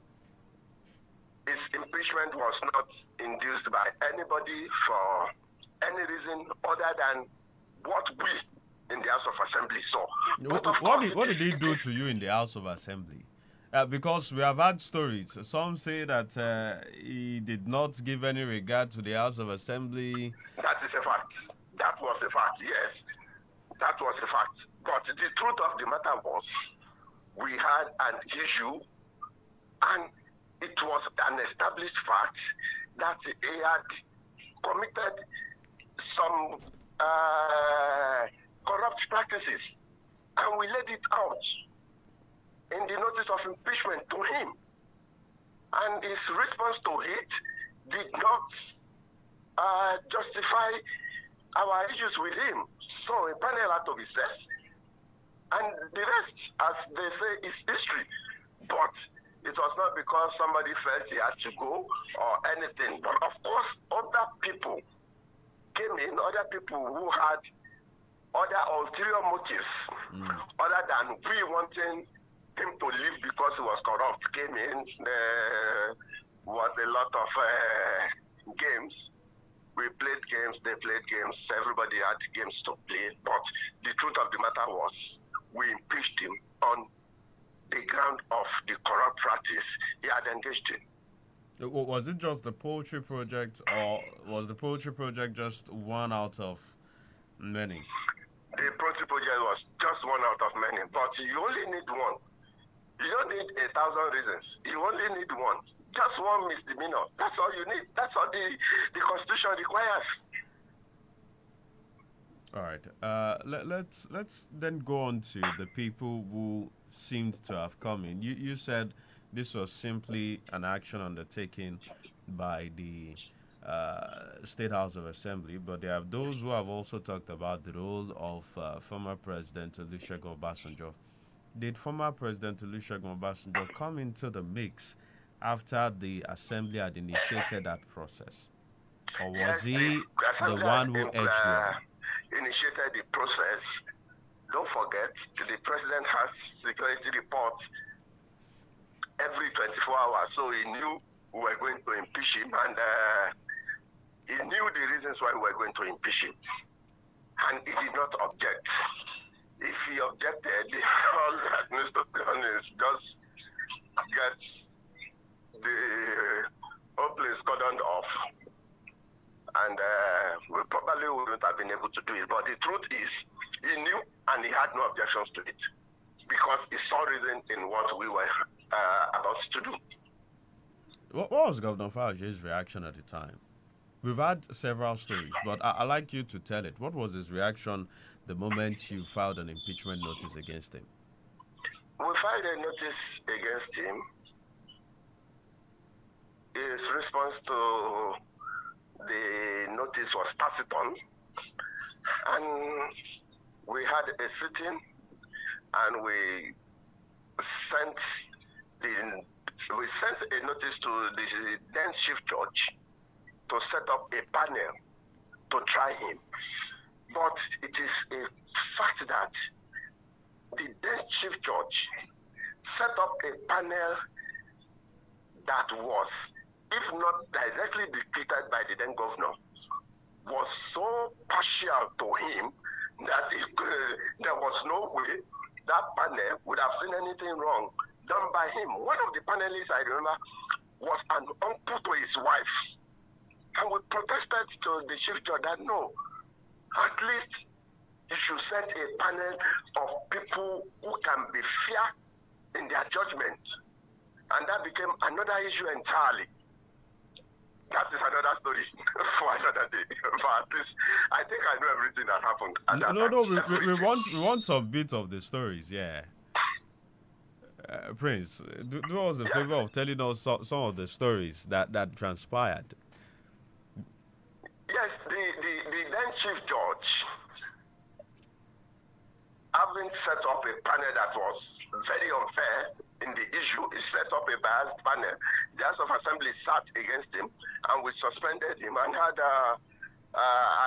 his impeachment was not induced by anybody for any reason other than what we in the House of Assembly saw. What did he do to you in the House of Assembly? Because we have had stories. Some say that he did not give any regard to the House of Assembly. That is a fact. That was a fact, yes. That was a fact. But the truth of the matter was, we had an issue, and it was an established fact that he had committed some corrupt practices, and we laid it out in the notice of impeachment to him. And his response to it did not justify our issues with him. So a panel had to be set, and the rest, as they say, is history. But it was not because somebody felt he had to go or anything. But of course, other people came in, other people who had other ulterior motives, other than we wanting him to leave because he was corrupt, came in. There was a lot of games. We played games, they played games, everybody had games to play, but the truth of the matter was, we impeached him on the ground of the corrupt practice he had engaged in. Was it just the poultry project, or was the poultry project just one out of many? The poultry project was just one out of many, but you only need one. You don't need 1,000 reasons. You only need one. Just one misdemeanor. That's all you need. That's all the Constitution requires. All right. Let's then go on to the people who seemed to have come in. You said this was simply an action undertaken by the State House of Assembly, but there are those who have also talked about the role of former President Olusegun Obasanjo. Did former President Olusegun Obasanjo come into the mix after the Assembly had initiated that process? Or was he the one who edged one? Initiated the process. Don't forget, the president has security reports every 24 hours, so he knew we were going to impeach him, and he knew the reasons why we were going to impeach him, and he did not object. If he objected, all that needs to be done is just get the whole place cordoned off, and we probably wouldn't have been able to do it. But the truth is, he knew and he had no objections to it because he saw reason in what we were about to do. What was Governor Fayoje's reaction at the time? We've had several stories, but I'd like you to tell it. What was his reaction the moment you filed an impeachment notice against him? We filed a notice against him. His response to the notice was taciturn, and we had a sitting, and we sent a notice to the then chief judge to set up a panel to try him. But it is a fact that the then chief judge set up a panel that was, if not directly dictated by the then governor, was so partial to him that there was no way that panel would have seen anything wrong done by him. One of the panelists, I remember, was an uncle to his wife. And we protested to the chief judge that no, at least you should set a panel of people who can be fair in their judgment. And that became another issue entirely. That is another story for another day. But at least I think I know everything that happened. We want some bits of the stories, yeah. Prince, do us a favor of telling us some of the stories that transpired. Yes, the then chief judge, having set up a panel that was very unfair in the issue, he set up a biased panel. The House of Assembly sat against him, and we suspended him and had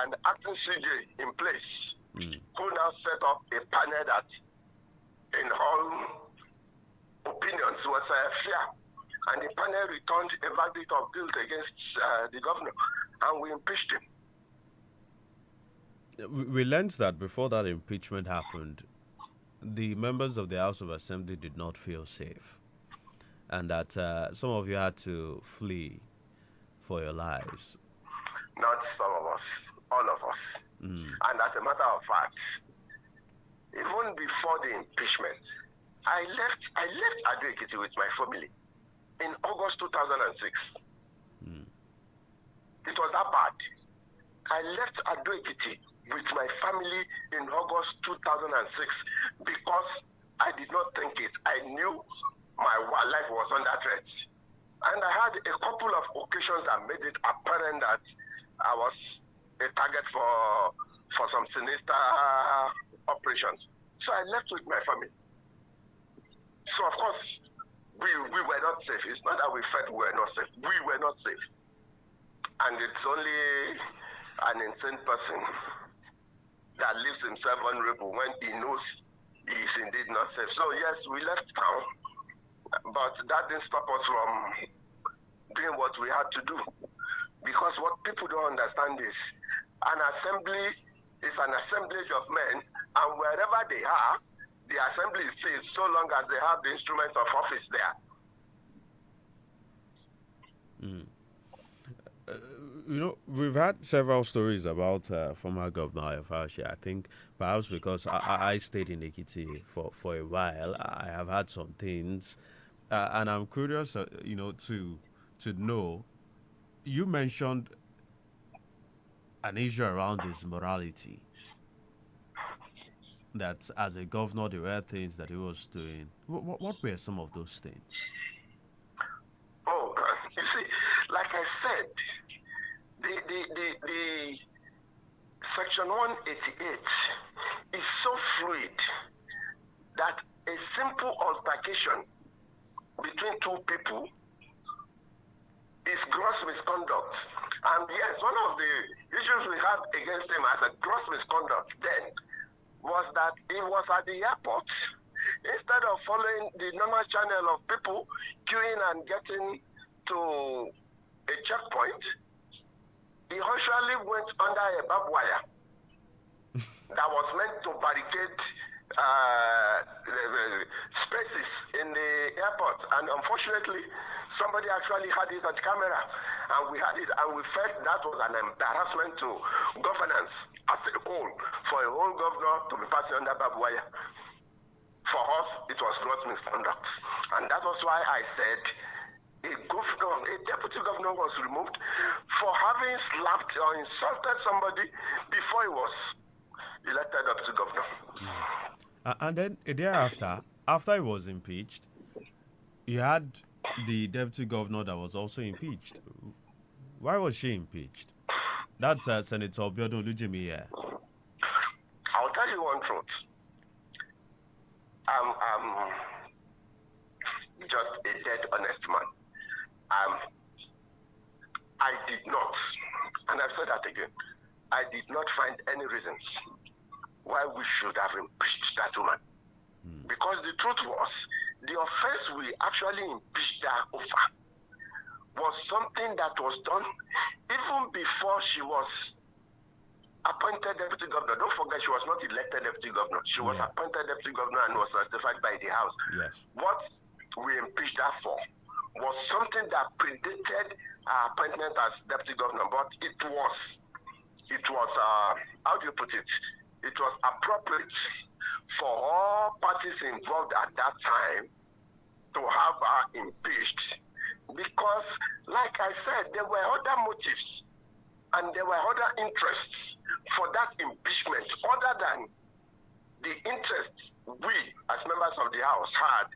an acting CJ in place, who now set up a panel that, in all opinions, was fair. And the panel returned a verdict of guilt against the governor, and we impeached him. We learned that before that impeachment happened, the members of the House of Assembly did not feel safe, and that some of you had to flee for your lives. Not some of us, all of us. And as a matter of fact, even before the impeachment, I left Ado-Ekiti with my family in August 2006. It was that bad. I left Ado-Ekiti with my family in August 2006 because I did not think it. I knew my life was under threat. And I had a couple of occasions that made it apparent that I was a target for some sinister operations. So I left with my family. So of course, we were not safe. It's not that we felt we were not safe. We were not safe. And it's only an insane person that leaves himself vulnerable when he knows he is indeed not safe. So yes, we left town, but that didn't stop us from doing what we had to do. Because what people don't understand is an assembly is an assemblage of men, and wherever they are, the assembly is safe so long as they have the instruments of office there. We've had several stories about former Governor Fayoje. I think perhaps because I stayed in Ekiti for a while, I have had some things, and I'm curious, to know. You mentioned an issue around his morality. that as a governor there were things that he was doing. What were some of those things? Oh, you see, like I said, the Section 188 is so fluid that a simple altercation between two people is gross misconduct. And yes, one of the issues we had against him as a gross misconduct then was that he was at the airport. Instead of following the normal channel of people queuing and getting to a checkpoint, he usually went under a barbed wire that was meant to barricade the spaces in the airport. And unfortunately, somebody actually had it on camera, and we had it, and we felt that was an embarrassment to governance as a whole, for a whole governor to be passing under barbed wire. For us, it was gross misconduct. And that was why I said a deputy governor was removed for having slapped or insulted somebody before he was elected deputy governor. And then thereafter, after he was impeached, you had the deputy governor that was also impeached. Why was she impeached? That's Senator Balogun. I'll tell you one truth. I'm just a dead honest man. I did not, and I've said that again, I did not find any reasons why we should have impeached that woman. Because the truth was, the offense we actually impeached her over was something that was done even before she was appointed deputy governor. Don't forget, she was not elected deputy governor. She was appointed deputy governor and was certified by the House. Yes. What we impeached her for was something that predated her appointment as deputy governor, but it was how do you put it? It was appropriate for all parties involved at that time to have her impeached, because, like I said, there were other motives and there were other interests for that impeachment other than the interests we, as members of the House, had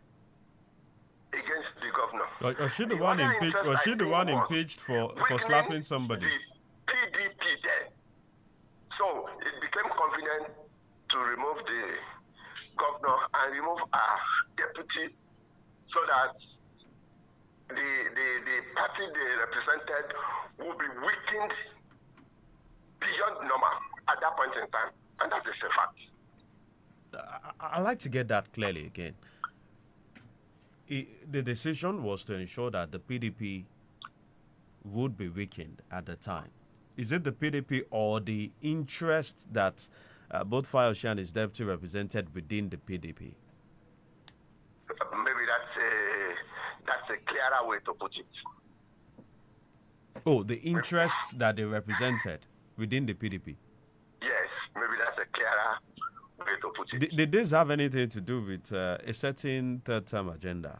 against the governor. Was she the one impeached? Was she the one impeached for slapping somebody? The PDP then. So it became convenient to remove the governor and remove our deputy, so that the party they represented would be weakened beyond normal at that point in time. And that is a fact. I'd like to get that clearly again. The decision was to ensure that the PDP would be weakened at the time. Is it the PDP or the interest that both Fayose and his deputy represented within the PDP? Maybe that's a clearer way to put it. Oh, the interests that they represented within the PDP. Yes, maybe that's a clearer way to put it. Did this have anything to do with a certain third-term agenda?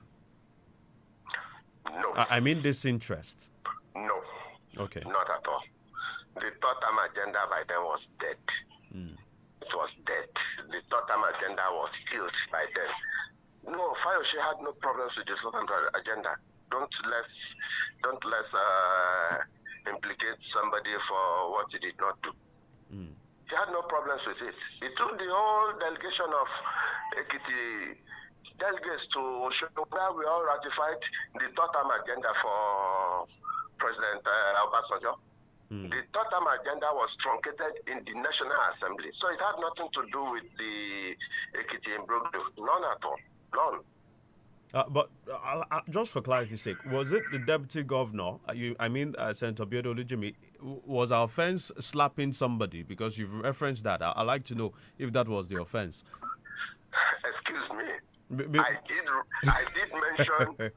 No. I mean this interest. No. Okay. Not at all. The third-term agenda by then was dead. It was dead. The third-term agenda was killed by then. No, Fayose had no problems with the third-term agenda. Don't let's implicate somebody for what he did not do. He had no problems with it. He took the whole delegation of Ekiti delegates to Oshogo, where we all ratified the third-term agenda for President Obasanjo. The third-term agenda was truncated in the National Assembly. So it had nothing to do with the Ekiti imbroglio. None at all. None. But just for clarity's sake, was it the deputy governor, Senator Balogun, was our offense slapping somebody? Because you've referenced that. I'd like to know if that was the offense. Excuse me. I did mention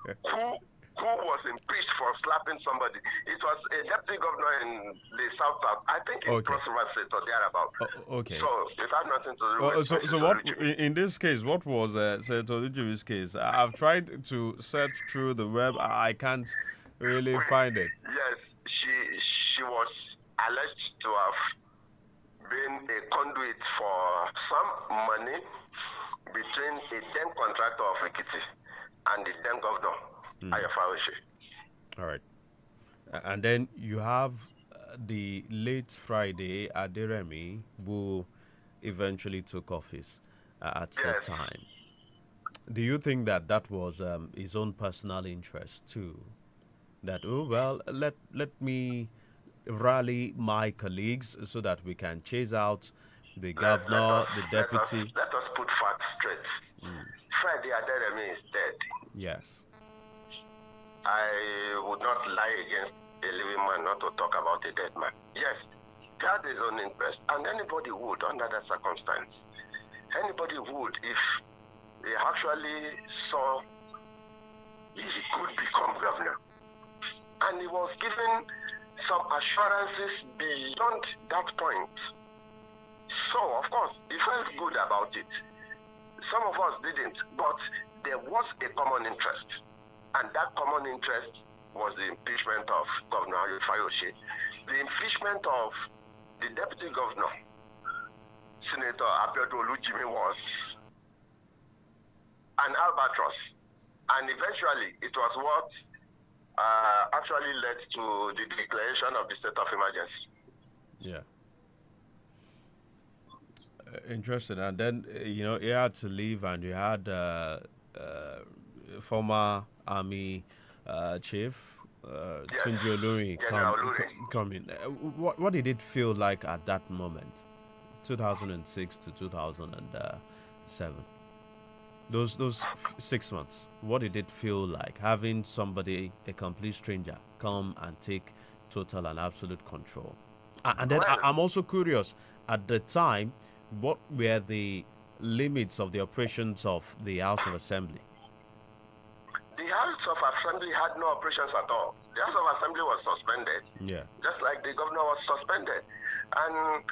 who was impeached for slapping somebody. It was a deputy governor in the South. I think it was Rivers or thereabout. Okay. So it had nothing to do with so what, in this case, what was Senator Olugbeminiyi's case? I've tried to search through the web. I can't really find it. Yes, she was alleged to have being a conduit for some money between a then contractor of Ekiti and the then governor, Ayofawoshe. All right. And then you have the late Friday Aderemi, who eventually took office at that time. Do you think that that was his own personal interest too? That, oh, well, let me rally my colleagues so that we can chase out the governor, the deputy. Let us put facts straight. Friday Aderemi is dead. Yes. I would not lie against a living man not to talk about a dead man. Yes, he had his own interest, and anybody would under that circumstance. Anybody would if he actually saw he could become governor. And he was given some assurances beyond that point. So, of course, he felt good about it. Some of us didn't, but there was a common interest. And that common interest was the impeachment of Governor Ayofawoshe, the impeachment of the deputy governor, Senator Olugbeminiyi, was an albatross. And eventually, it was what actually led to the declaration of the state of emergency. Yeah. Interesting. And then, he had to leave, and you had former Army Chief Tunji Olori come in. What did it feel like at that moment, 2006 to 2007? Those 6 months, what did it feel like having somebody, a complete stranger, come and take total and absolute control? And then I'm also curious, at the time, what were the limits of the operations of the House of Assembly? The House of Assembly had no operations at all. The House of Assembly was suspended. Yeah. Just like the governor was suspended. And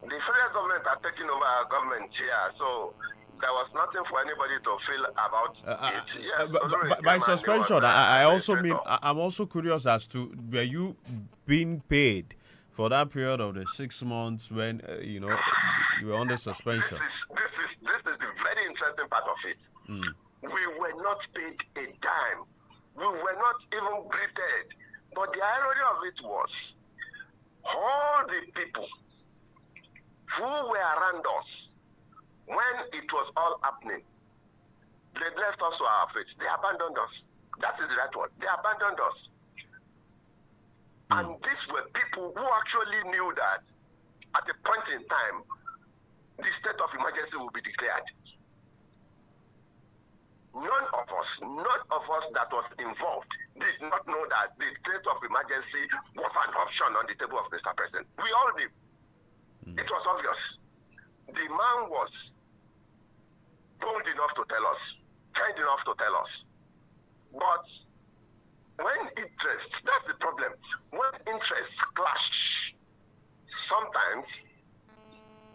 the federal government had taken over our government here, so there was nothing for anybody to feel about it. Yes, by suspension, I'm also curious as to, were you being paid for that period of the 6 months when you were under suspension? This is the very interesting part of it. We were not paid a dime. We were not even greeted. But the irony of it was, all the people who were around us when it was all happening, they left us to our fate. They abandoned us. That is the right word. They abandoned us. And these were people who actually knew that at a point in time, the state of emergency will be declared. None of us that was involved did not know that the state of emergency was an option on the table of Mr. President. We all knew. It was obvious. The man was bold enough to tell us, kind enough to tell us. But when interests, that's the problem. When interests clash, sometimes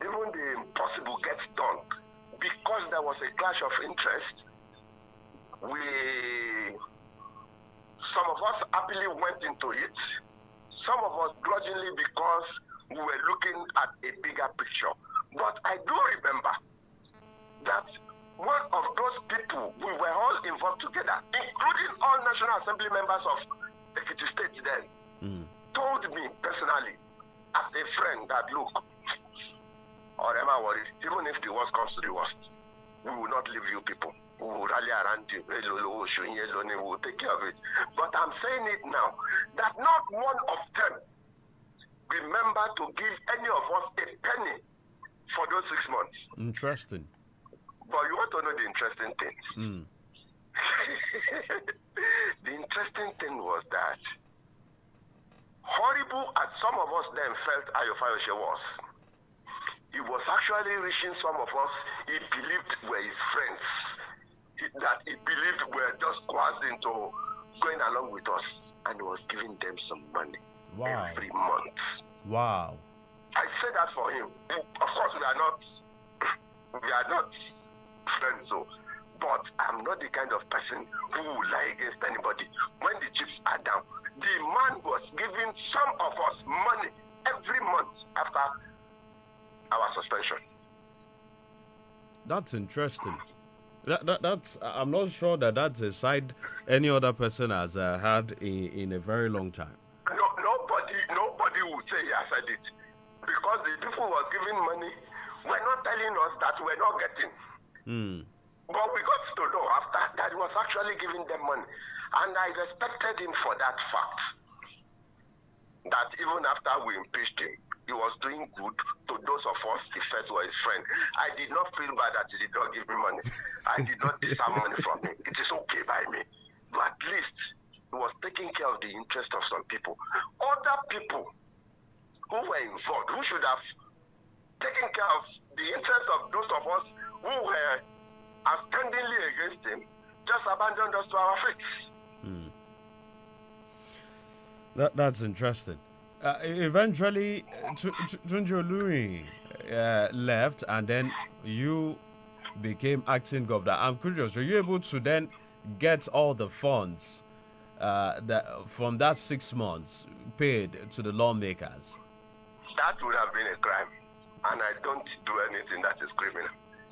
even the impossible gets done. Because there was a clash of interest, some of us happily went into it, some of us grudgingly because we were looking at a bigger picture. But I do remember that one of those people, we were all involved together, including all National Assembly members of Ekiti State then, told me personally, as a friend, that look, or am I worried, even if the worst comes to the worst, we will not leave you people. We will rally around you. We will take care of it. But I'm saying it now, that not one of them remember to give any of us a penny for those 6 months. Interesting. But you want to know the interesting thing? The interesting thing was that, horrible as some of us then felt Ayofawoshe was, he was actually reaching some of us he believed were his friends, that he believed were just coerced into going along with us, and he was giving them some money every month. Wow. I say that for him. Of course, we are not friends, so, but I'm not the kind of person who will lie against anybody. When the chips are down, the man was giving some of us money every month after our suspension. That's interesting. That's I'm not sure that's a side any other person has had in a very long time. Nobody would say he has said it, because the people who were giving money were not telling us that we're not getting. But we got to know after that he was actually giving them money, and I respected him for that fact. That even after we impeached him, he was doing good to those of us he felt were his friend. I did not feel bad that he did not give me money. I did not deserve money from him. It is okay by me. But at least he was taking care of the interest of some people. Other people who were involved, who should have taken care of the interest of those of us who were outstandingly against him, just abandoned us to our fates. That's interesting. Eventually, Tunji Oluri left, and then you became acting governor. I'm curious, were you able to then get all the funds from that 6 months paid to the lawmakers? That would have been a crime, and I don't do anything that is criminal.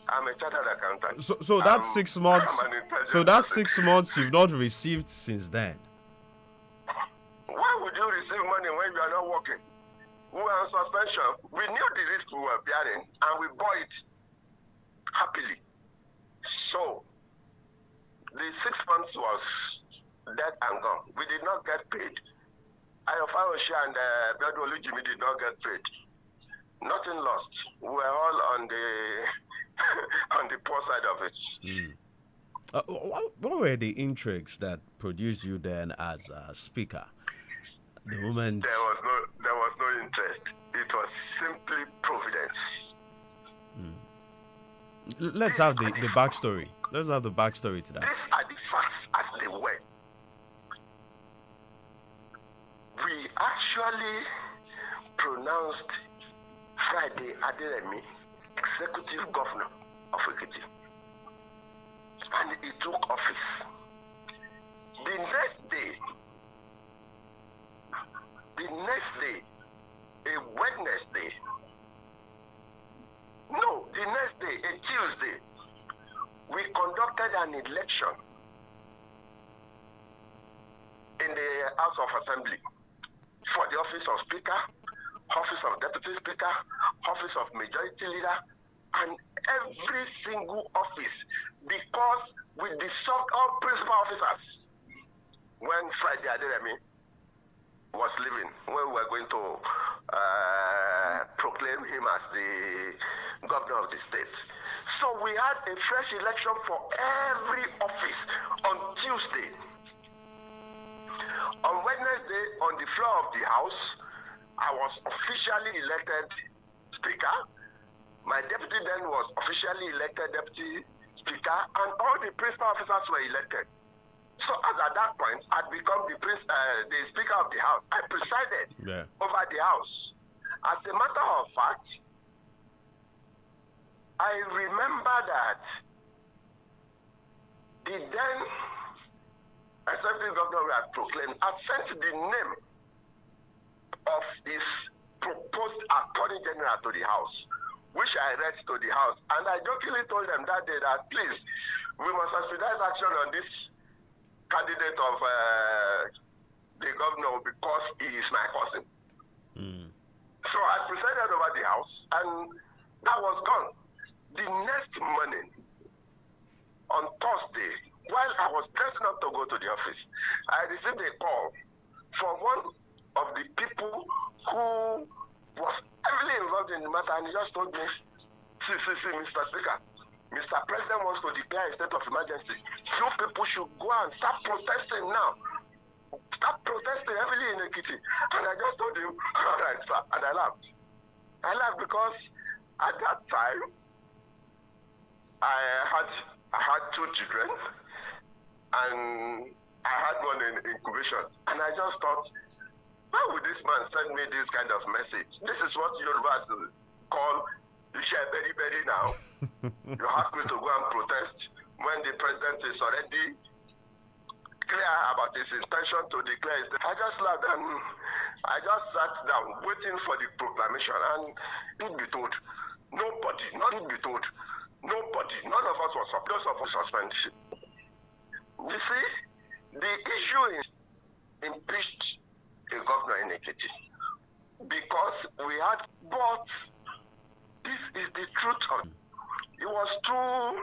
I'm a chartered accountant. So that's 6 months. So that's 6 months you've not received since then. Why would you receive money when you are not working? We were on suspension. We knew the risk we were bearing, and we bore it happily. So the 6 months was dead and gone. We did not get paid. Ayofayoshi and Olugbeminiyi did not get paid. Nothing lost. We were all on the on the poor side of it. What were the intrigues that produced you then as a speaker? The moment there was no interest. It was simply providence. Let's have the backstory. Let's have the backstory to that. These are the facts as they were. We actually pronounced Friday Adelemi executive governor of Ekiti, and he took office. The next day, a Wednesday, a Tuesday, we conducted an election in the House of Assembly for the office of Speaker, office of Deputy Speaker, office of Majority Leader, and every single office, because we dissolved all principal officers when Friday Adelemi was leaving, when we were going to proclaim him as the governor of the state. So we had a fresh election for every office on Tuesday. On Wednesday, on the floor of the House, I was officially elected Speaker. My deputy then was officially elected Deputy Speaker, and all the principal officers were elected. So as at that point, I'd become the Speaker of the House. I presided over the House. As a matter of fact, I remember that the then executive governor we had proclaimed had sent the name of his proposed Attorney General to the House, which I read to the House. And I jokingly told them that day that, please, we must expedite action on this candidate of the governor because he is my cousin. So I presided over the House, and that was gone. The next morning, on Thursday, while I was dressing up to go to the office, I received a call from one of the people who was heavily involved in the matter, and he just told me, see, Mr. Speaker, Mr. President wants to declare a state of emergency. You people should go and start protesting now. Start protesting heavily in Ekiti. And I just told him, all right, sir. And I laughed. I laughed because at that time, I had 2 children, and I had one in incubation. And I just thought, why would this man send me this kind of message? This is what Yorubas call you share very, very now. You ask me to go and protest when the president is already clear about his intention to declare it. I just laughed and I just sat down waiting for the proclamation, and truth be told, Nobody, nothing be told. Nobody, none of us was supposed to suspend. You see, the issue is impeached a governor in Lekki because we had, but this is the truth of it. It was too